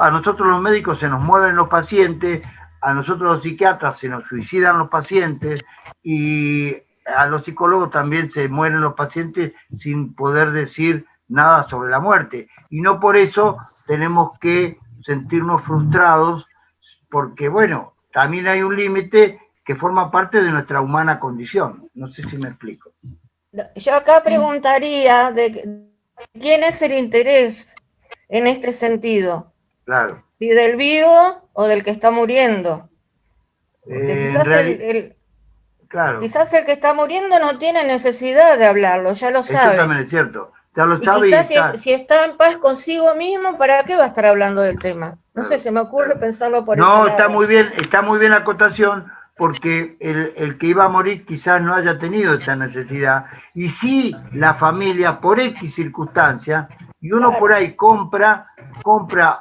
A nosotros los médicos se nos mueven los pacientes, a nosotros los psiquiatras se nos suicidan los pacientes y a los psicólogos también se mueren los pacientes sin poder decir nada sobre la muerte. Y no por eso tenemos que sentirnos frustrados, porque bueno, también hay un límite que forma parte de nuestra humana condición. No sé si me explico. Yo acá preguntaría de quién es el interés en este sentido. Claro. ¿Si del vivo o del que está muriendo? Claro. Quizás el que está muriendo no tiene necesidad de hablarlo, ya lo sabe. Eso también es cierto. Ya lo Y sabe quizás si está en paz consigo mismo, ¿para qué va a estar hablando del tema? No sé, se me ocurre pensarlo por ese lado. No, está muy bien la acotación, porque el que iba a morir quizás no haya tenido esa necesidad. Y sí, la familia, por X circunstancia, y uno por ahí compra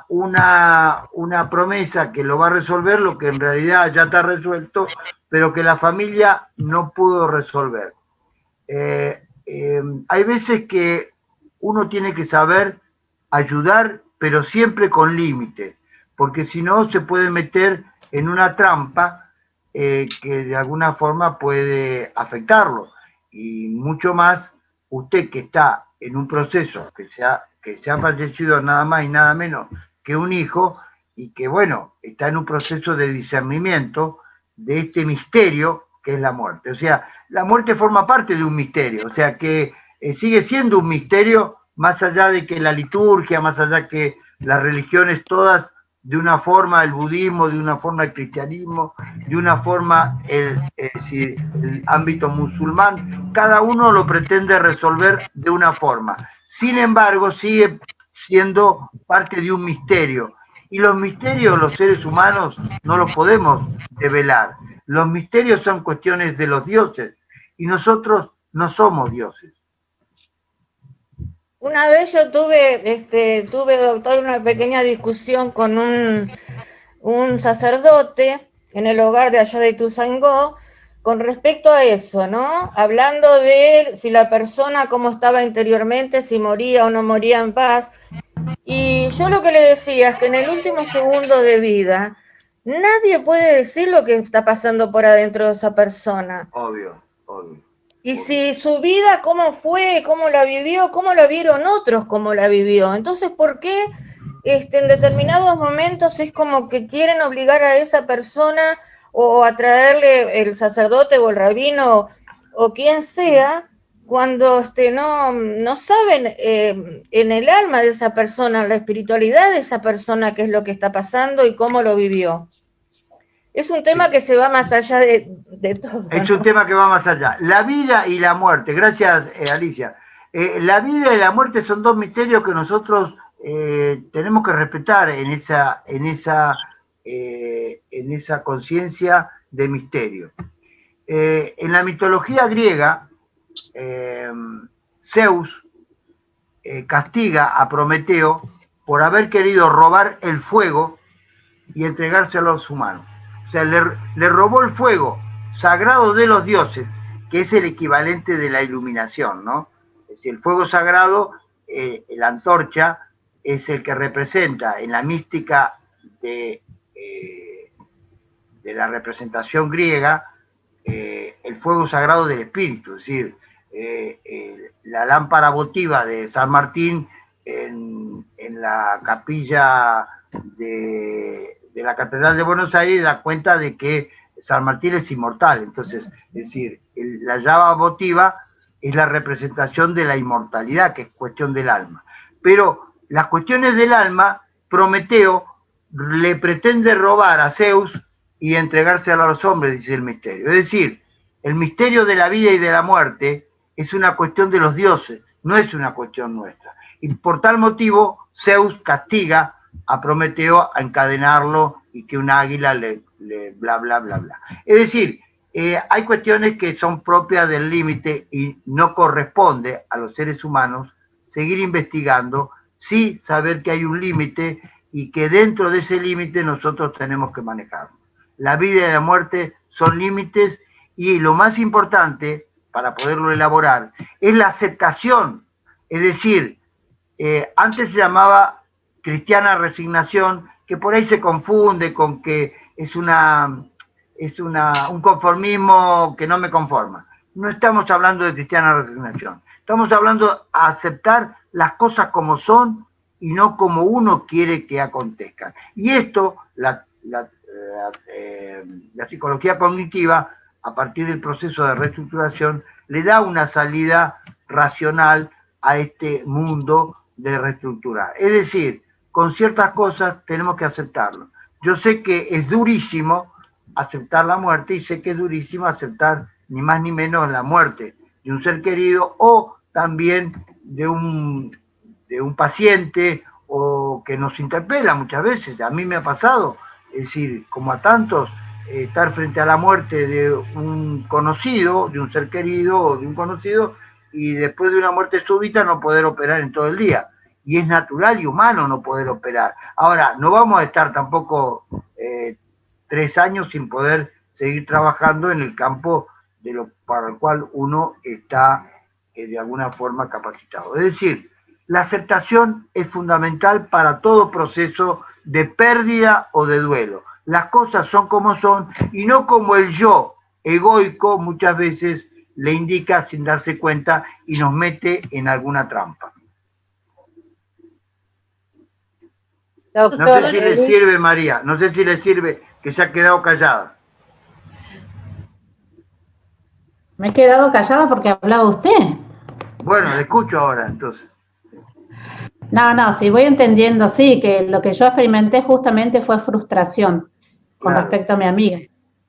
una promesa que lo va a resolver, lo que en realidad ya está resuelto, pero que la familia no pudo resolver. Hay veces que uno tiene que saber ayudar, pero siempre con límite, porque si no se puede meter en una trampa que de alguna forma puede afectarlo. Y mucho más usted que está en un proceso que se ha fallecido nada más y nada menos que un hijo, y que bueno, está en un proceso de discernimiento de este misterio que es la muerte. O sea, la muerte forma parte de un misterio, o sea que sigue siendo un misterio, más allá de que la liturgia, más allá que las religiones todas, de una forma el budismo, de una forma el cristianismo, de una forma el ámbito musulmán, cada uno lo pretende resolver de una forma. Sin embargo, sigue siendo parte de un misterio. Y los misterios los seres humanos no los podemos develar. Los misterios son cuestiones de los dioses y nosotros no somos dioses. Una vez yo tuve, doctor, una pequeña discusión con un sacerdote en el hogar de allá de Ituzaingó con respecto a eso, ¿no? Hablando de si la persona cómo estaba interiormente, si moría o no moría en paz. Y yo lo que le decía es que en el último segundo de vida nadie puede decir lo que está pasando por adentro de esa persona. Obvio, obvio. Y si su vida, cómo fue, cómo la vivió, cómo la vieron otros, cómo la vivió. Entonces, ¿por qué en determinados momentos es como que quieren obligar a esa persona o a traerle el sacerdote o el rabino o quien sea, cuando no saben en el alma de esa persona, la espiritualidad de esa persona, qué es lo que está pasando y cómo lo vivió? Es un tema que se va más allá de todo. Es un tema que va más allá. La vida y la muerte. Gracias, Alicia. La vida y la muerte son dos misterios que nosotros tenemos que respetar en esa conciencia de misterio. En la mitología griega, Zeus castiga a Prometeo por haber querido robar el fuego y entregárselo a los humanos. O sea, le robó el fuego sagrado de los dioses, que es el equivalente de la iluminación, ¿no? Es decir, el fuego sagrado, la antorcha, es el que representa en la mística de la representación griega el fuego sagrado del espíritu, es decir, la lámpara votiva de San Martín en la capilla de la Catedral de Buenos Aires da cuenta de que San Martín es inmortal. Entonces, es decir, la llama votiva es la representación de la inmortalidad, que es cuestión del alma. Pero las cuestiones del alma, Prometeo le pretende robar a Zeus y entregárselo a los hombres, dice el misterio. Es decir, el misterio de la vida y de la muerte es una cuestión de los dioses, no es una cuestión nuestra. Y por tal motivo, Zeus castiga a Prometeo a encadenarlo y que un águila le bla, bla, bla, bla. Es decir, hay cuestiones que son propias del límite y no corresponde a los seres humanos seguir investigando, sí saber que hay un límite y que dentro de ese límite nosotros tenemos que manejarlo. La vida y la muerte son límites y lo más importante, para poderlo elaborar, es la aceptación. Es decir, antes se llamaba cristiana resignación, que por ahí se confunde con que es un conformismo que no me conforma. No estamos hablando de cristiana resignación. Estamos hablando de aceptar las cosas como son y no como uno quiere que acontezcan. Y esto, la psicología cognitiva, a partir del proceso de reestructuración, le da una salida racional a este mundo de reestructurar. Es decir, con ciertas cosas tenemos que aceptarlo. Yo sé que es durísimo aceptar la muerte y sé que es durísimo aceptar ni más ni menos la muerte de un ser querido o también de un paciente o que nos interpela muchas veces. A mí me ha pasado, es decir, como a tantos, estar frente a la muerte de un conocido, de un ser querido o de un conocido, y después de una muerte súbita no poder operar en todo el día. Y es natural y humano no poder operar. Ahora, no vamos a estar tampoco 3 años sin poder seguir trabajando en el campo de lo para el cual uno está de alguna forma capacitado. Es decir, la aceptación es fundamental para todo proceso de pérdida o de duelo. Las cosas son como son y no como el yo egoico muchas veces le indica sin darse cuenta y nos mete en alguna trampa. Doctor, no sé si le sirve, María, no sé si le sirve que se ha quedado callada. Me he quedado callada porque hablaba usted. Bueno, le escucho ahora, entonces. No, sí, voy entendiendo, sí, que lo que yo experimenté justamente fue frustración con respecto a mi amiga.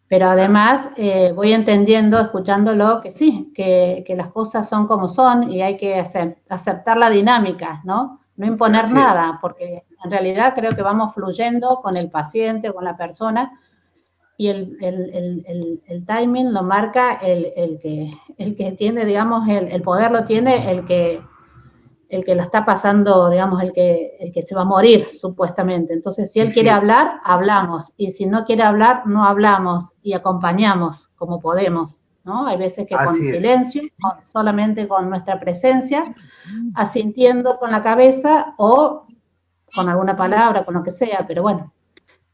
Pero además voy entendiendo, escuchándolo, que sí, que las cosas son como son y hay que aceptar la dinámica, ¿no? No imponer nada, porque en realidad creo que vamos fluyendo con el paciente, con la persona, y el timing lo marca el que tiene, digamos, el poder lo tiene el que lo está pasando, digamos, el que se va a morir, supuestamente. Entonces, si él quiere hablar, hablamos, y si no quiere hablar, no hablamos, y acompañamos como podemos, ¿no? Hay veces que con silencio, solamente con nuestra presencia, asintiendo con la cabeza, o con alguna palabra, con lo que sea, pero bueno,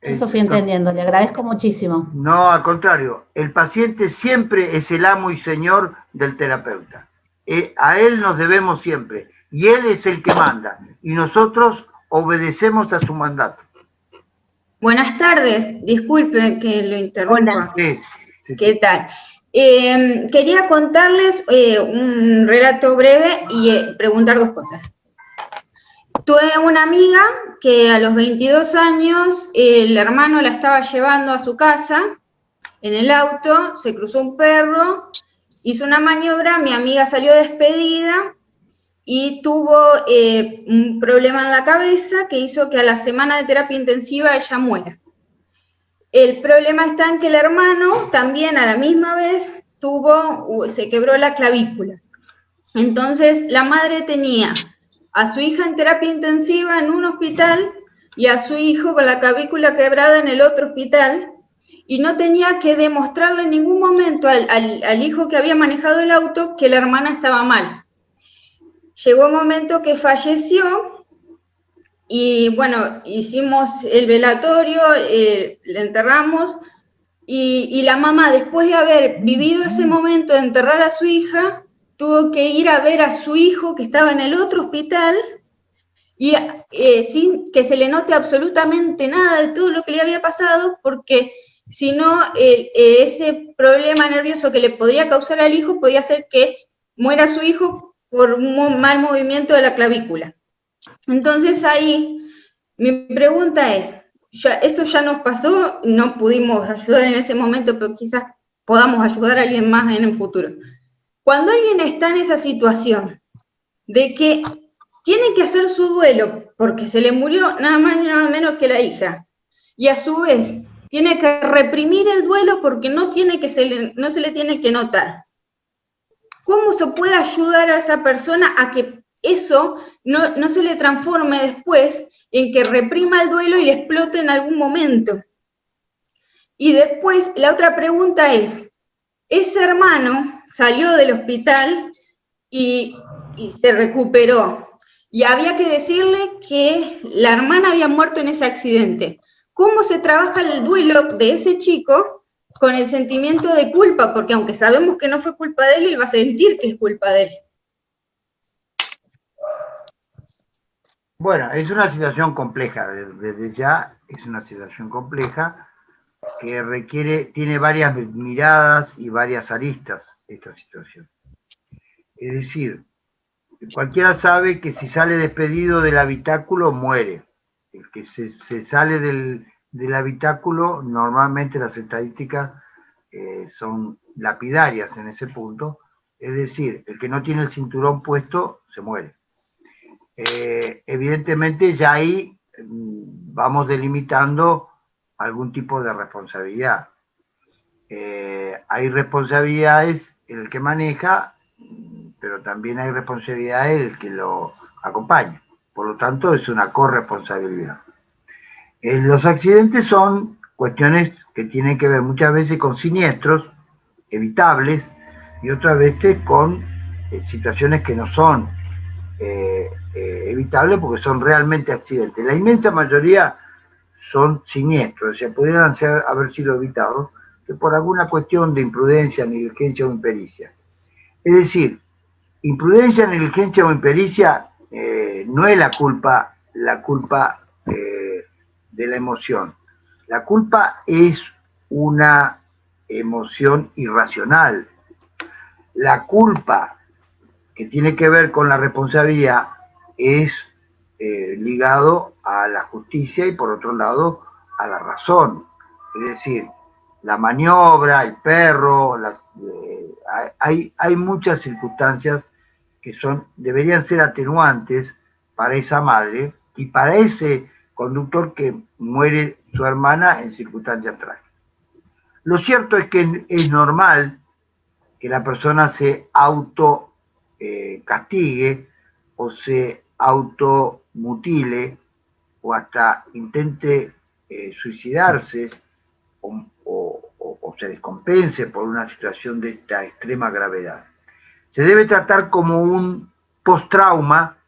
eso fui entendiendo, le agradezco muchísimo. No, al contrario, el paciente siempre es el amo y señor del terapeuta. A él nos debemos siempre, y él es el que manda, y nosotros obedecemos a su mandato. Buenas tardes, disculpe que lo interrumpa. Sí. ¿Qué tal? Quería contarles un relato breve y preguntar 2 cosas. Tuve una amiga que a los 22 años el hermano la estaba llevando a su casa en el auto, se cruzó un perro, hizo una maniobra, mi amiga salió despedida y tuvo un problema en la cabeza que hizo que a la semana de terapia intensiva ella muera. El problema está en que el hermano también a la misma vez se quebró la clavícula. Entonces la madre tenía a su hija en terapia intensiva en un hospital y a su hijo con la clavícula quebrada en el otro hospital, y no tenía que demostrarle en ningún momento al hijo que había manejado el auto que la hermana estaba mal. Llegó un momento que falleció y bueno, hicimos el velatorio, le enterramos y la mamá, después de haber vivido ese momento de enterrar a su hija, tuvo que ir a ver a su hijo que estaba en el otro hospital y sin que se le note absolutamente nada de todo lo que le había pasado, porque si no, ese problema nervioso que le podría causar al hijo podía hacer que muera su hijo por un mal movimiento de la clavícula. Entonces ahí, mi pregunta es, Eso ya nos pasó, no pudimos ayudar en ese momento, pero quizás podamos ayudar a alguien más en el futuro. Cuando alguien está en esa situación de que tiene que hacer su duelo porque se le murió nada más y nada menos que la hija, y a su vez tiene que reprimir el duelo porque no se le tiene que notar, ¿cómo se puede ayudar a esa persona a que eso no se le transforme después en que reprima el duelo y le explote en algún momento? Y después, la otra pregunta es, ese hermano salió del hospital y se recuperó, y había que decirle que la hermana había muerto en ese accidente. ¿Cómo se trabaja el duelo de ese chico con el sentimiento de culpa? Porque aunque sabemos que no fue culpa de él, él va a sentir que es culpa de él. Bueno, es una situación compleja, desde ya es una situación compleja que tiene varias miradas y varias aristas esta situación. Es decir, cualquiera sabe que si sale despedido del habitáculo muere. El que se sale del habitáculo, normalmente las estadísticas son lapidarias en ese punto, es decir, el que no tiene el cinturón puesto se muere. Evidentemente ya ahí vamos delimitando algún tipo de responsabilidad. Hay responsabilidades en el que maneja, pero también hay responsabilidades en el que lo acompaña. Por lo tanto, es una corresponsabilidad. Los accidentes son cuestiones que tienen que ver muchas veces con siniestros evitables y otras veces con situaciones que no son evitables porque son realmente accidentes. La inmensa mayoría son siniestros, o sea, pudieran haber sido evitados que por alguna cuestión de imprudencia, negligencia o impericia. Es decir, imprudencia, negligencia o impericia no es la culpa de la emoción. La culpa es una emoción irracional. La culpa que tiene que ver con la responsabilidad es ligado a la justicia y por otro lado a la razón. Es decir, la maniobra, el perro, hay muchas circunstancias que deberían ser atenuantes para esa madre y para ese conductor que muere su hermana en circunstancias trágicas. Lo cierto es que es normal que la persona se auto castigue o se automutile o hasta intente suicidarse o se descompense por una situación de esta extrema gravedad. Se debe tratar como un post-trauma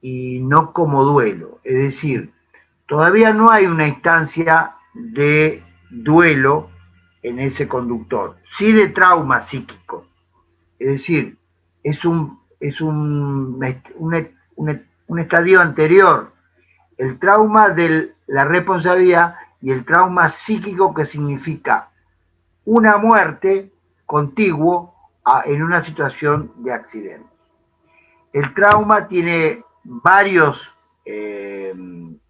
y no como duelo. Es decir, todavía no hay una instancia de duelo en ese conductor, sí de trauma psíquico. Es decir, es un estadio anterior, el trauma de la responsabilidad y el trauma psíquico, que significa una muerte contiguo en una situación de accidente. El trauma tiene varios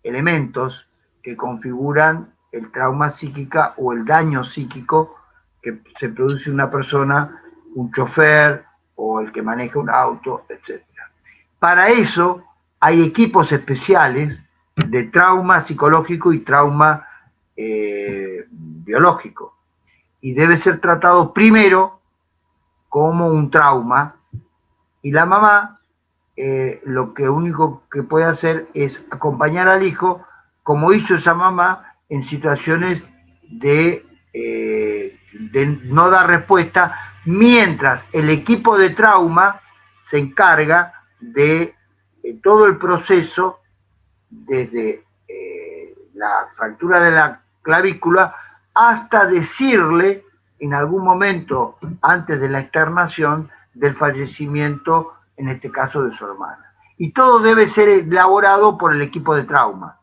elementos que configuran el trauma psíquico o el daño psíquico que se produce en una persona, un chofer o el que maneja un auto, etc. Para eso hay equipos especiales de trauma psicológico y trauma biológico, y debe ser tratado primero como un trauma, y la mamá lo único que puede hacer es acompañar al hijo, como hizo esa mamá en situaciones de no dar respuesta, mientras el equipo de trauma se encarga de todo el proceso, desde la fractura de la clavícula hasta decirle en algún momento antes de la externación del fallecimiento, en este caso de su hermana. Y todo debe ser elaborado por el equipo de trauma.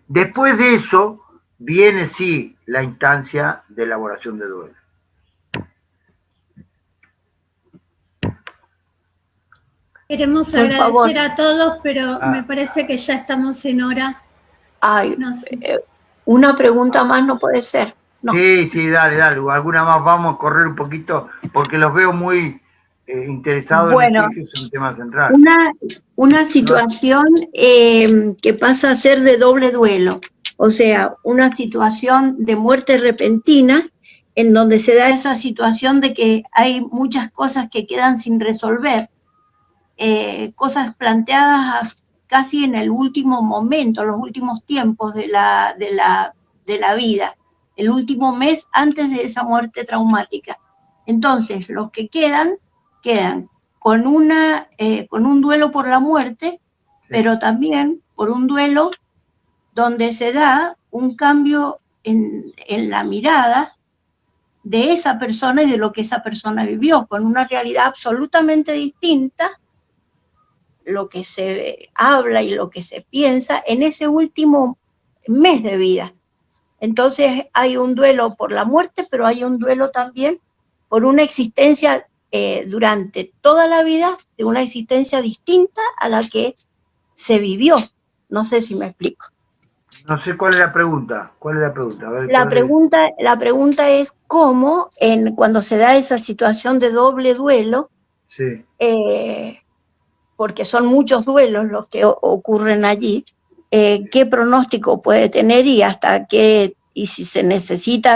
Después de eso viene sí la instancia de elaboración de duelo. Queremos agradecer a todos, pero me parece que ya estamos en hora. Ay, no sé. Una pregunta más no puede ser. No. Sí, dale, alguna más, vamos a correr un poquito, porque los veo muy interesados en que es un tema central. Una situación que pasa a ser de doble duelo, o sea, una situación de muerte repentina, en donde se da esa situación de que hay muchas cosas que quedan sin resolver, cosas planteadas casi en el último momento, los últimos tiempos de la vida, el último mes antes de esa muerte traumática. Entonces, los que quedan con un duelo por la muerte, pero también por un duelo donde se da un cambio en la mirada de esa persona y de lo que esa persona vivió, con una realidad absolutamente distinta, lo que se habla y lo que se piensa en ese último mes de vida. Entonces hay un duelo por la muerte, pero hay un duelo también por una existencia durante toda la vida, de una existencia distinta a la que se vivió. No sé si me explico. No sé cuál es la pregunta. ¿Cuál es la pregunta? A ver, la pregunta es cómo, cuando se da esa situación de doble duelo, sí. Porque son muchos duelos los que ocurren allí, qué pronóstico puede tener y hasta qué, y si se necesita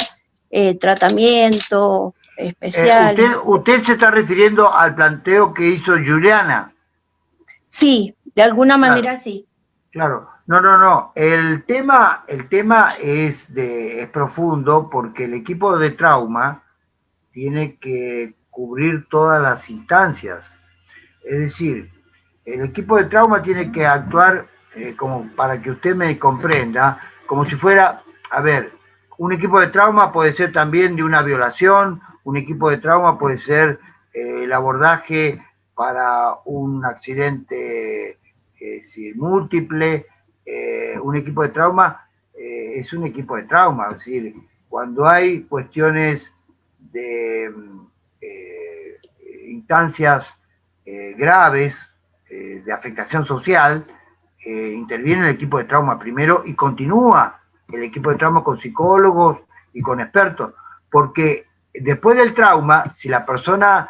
tratamiento especial. ¿Usted se está refiriendo al planteo que hizo Juliana? Sí, de alguna manera sí. Claro, no. El tema es profundo, porque el equipo de trauma tiene que cubrir todas las instancias. Es decir, el equipo de trauma tiene que actuar, como para que usted me comprenda, como si fuera, a ver, un equipo de trauma puede ser también de una violación, un equipo de trauma puede ser el abordaje para un accidente múltiple, un equipo de trauma es un equipo de trauma, es decir, cuando hay cuestiones de instancias graves de afectación social, interviene el equipo de trauma primero y continúa el equipo de trauma con psicólogos y con expertos, porque después del trauma, si la persona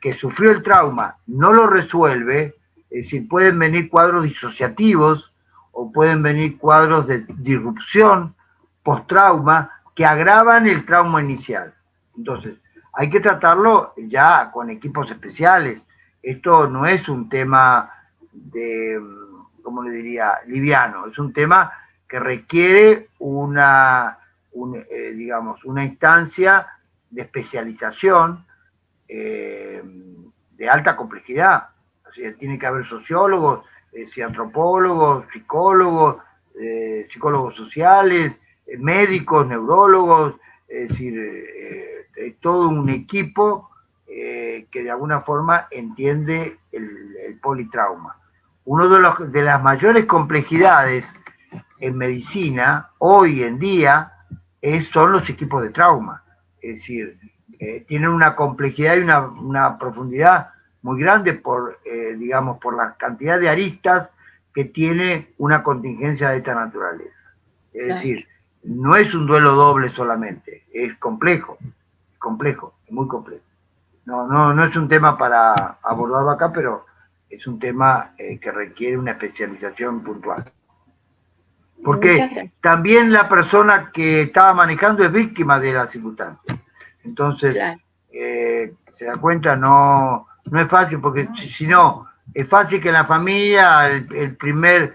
que sufrió el trauma no lo resuelve, es decir, pueden venir cuadros disociativos o pueden venir cuadros de disrupción post-trauma que agravan el trauma inicial. Entonces, hay que tratarlo ya con equipos especiales. Esto no es un tema de, ¿cómo le diría?, liviano, es un tema que requiere una instancia de especialización de alta complejidad. O sea, tiene que haber sociólogos, antropólogos, psicólogos, psicólogos sociales, médicos, neurólogos, es decir, todo un equipo que de alguna forma entiende el politrauma. Una de las mayores complejidades en medicina hoy en día son los equipos de trauma. Es decir, tienen una complejidad y una profundidad muy grande por la cantidad de aristas que tiene una contingencia de esta naturaleza. Es decir, no es un duelo doble solamente, es complejo, muy complejo. No es un tema para abordarlo acá, pero es un tema que requiere una especialización puntual. Porque también la persona que estaba manejando es víctima de las circunstancias. Entonces, se da cuenta, no es fácil, porque si no, es fácil que en la familia el primer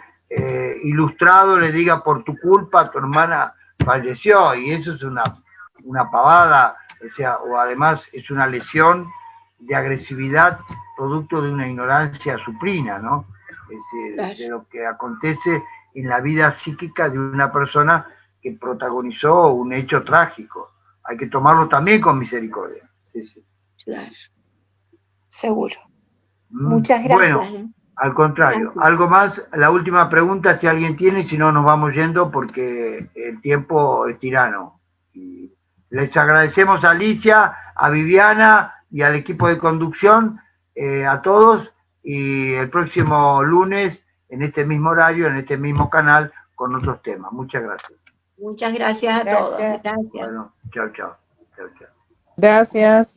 ilustrado le diga: por tu culpa tu hermana falleció, y eso es una pavada, o además es una lesión de agresividad producto de una ignorancia supina, ¿no? Es decir, de lo que acontece en la vida psíquica de una persona que protagonizó un hecho trágico. Hay que tomarlo también con misericordia. Sí. Claro, seguro. Muchas gracias. Bueno, al contrario. Algo más, la última pregunta, si alguien tiene, si no nos vamos yendo porque el tiempo es tirano. Y les agradecemos a Alicia, a Viviana y al equipo de conducción, a todos, y el próximo lunes, en este mismo horario, en este mismo canal, con otros temas. Muchas gracias. Muchas gracias a todos. Gracias. Bueno, chao, chao. Chao, chao. Gracias.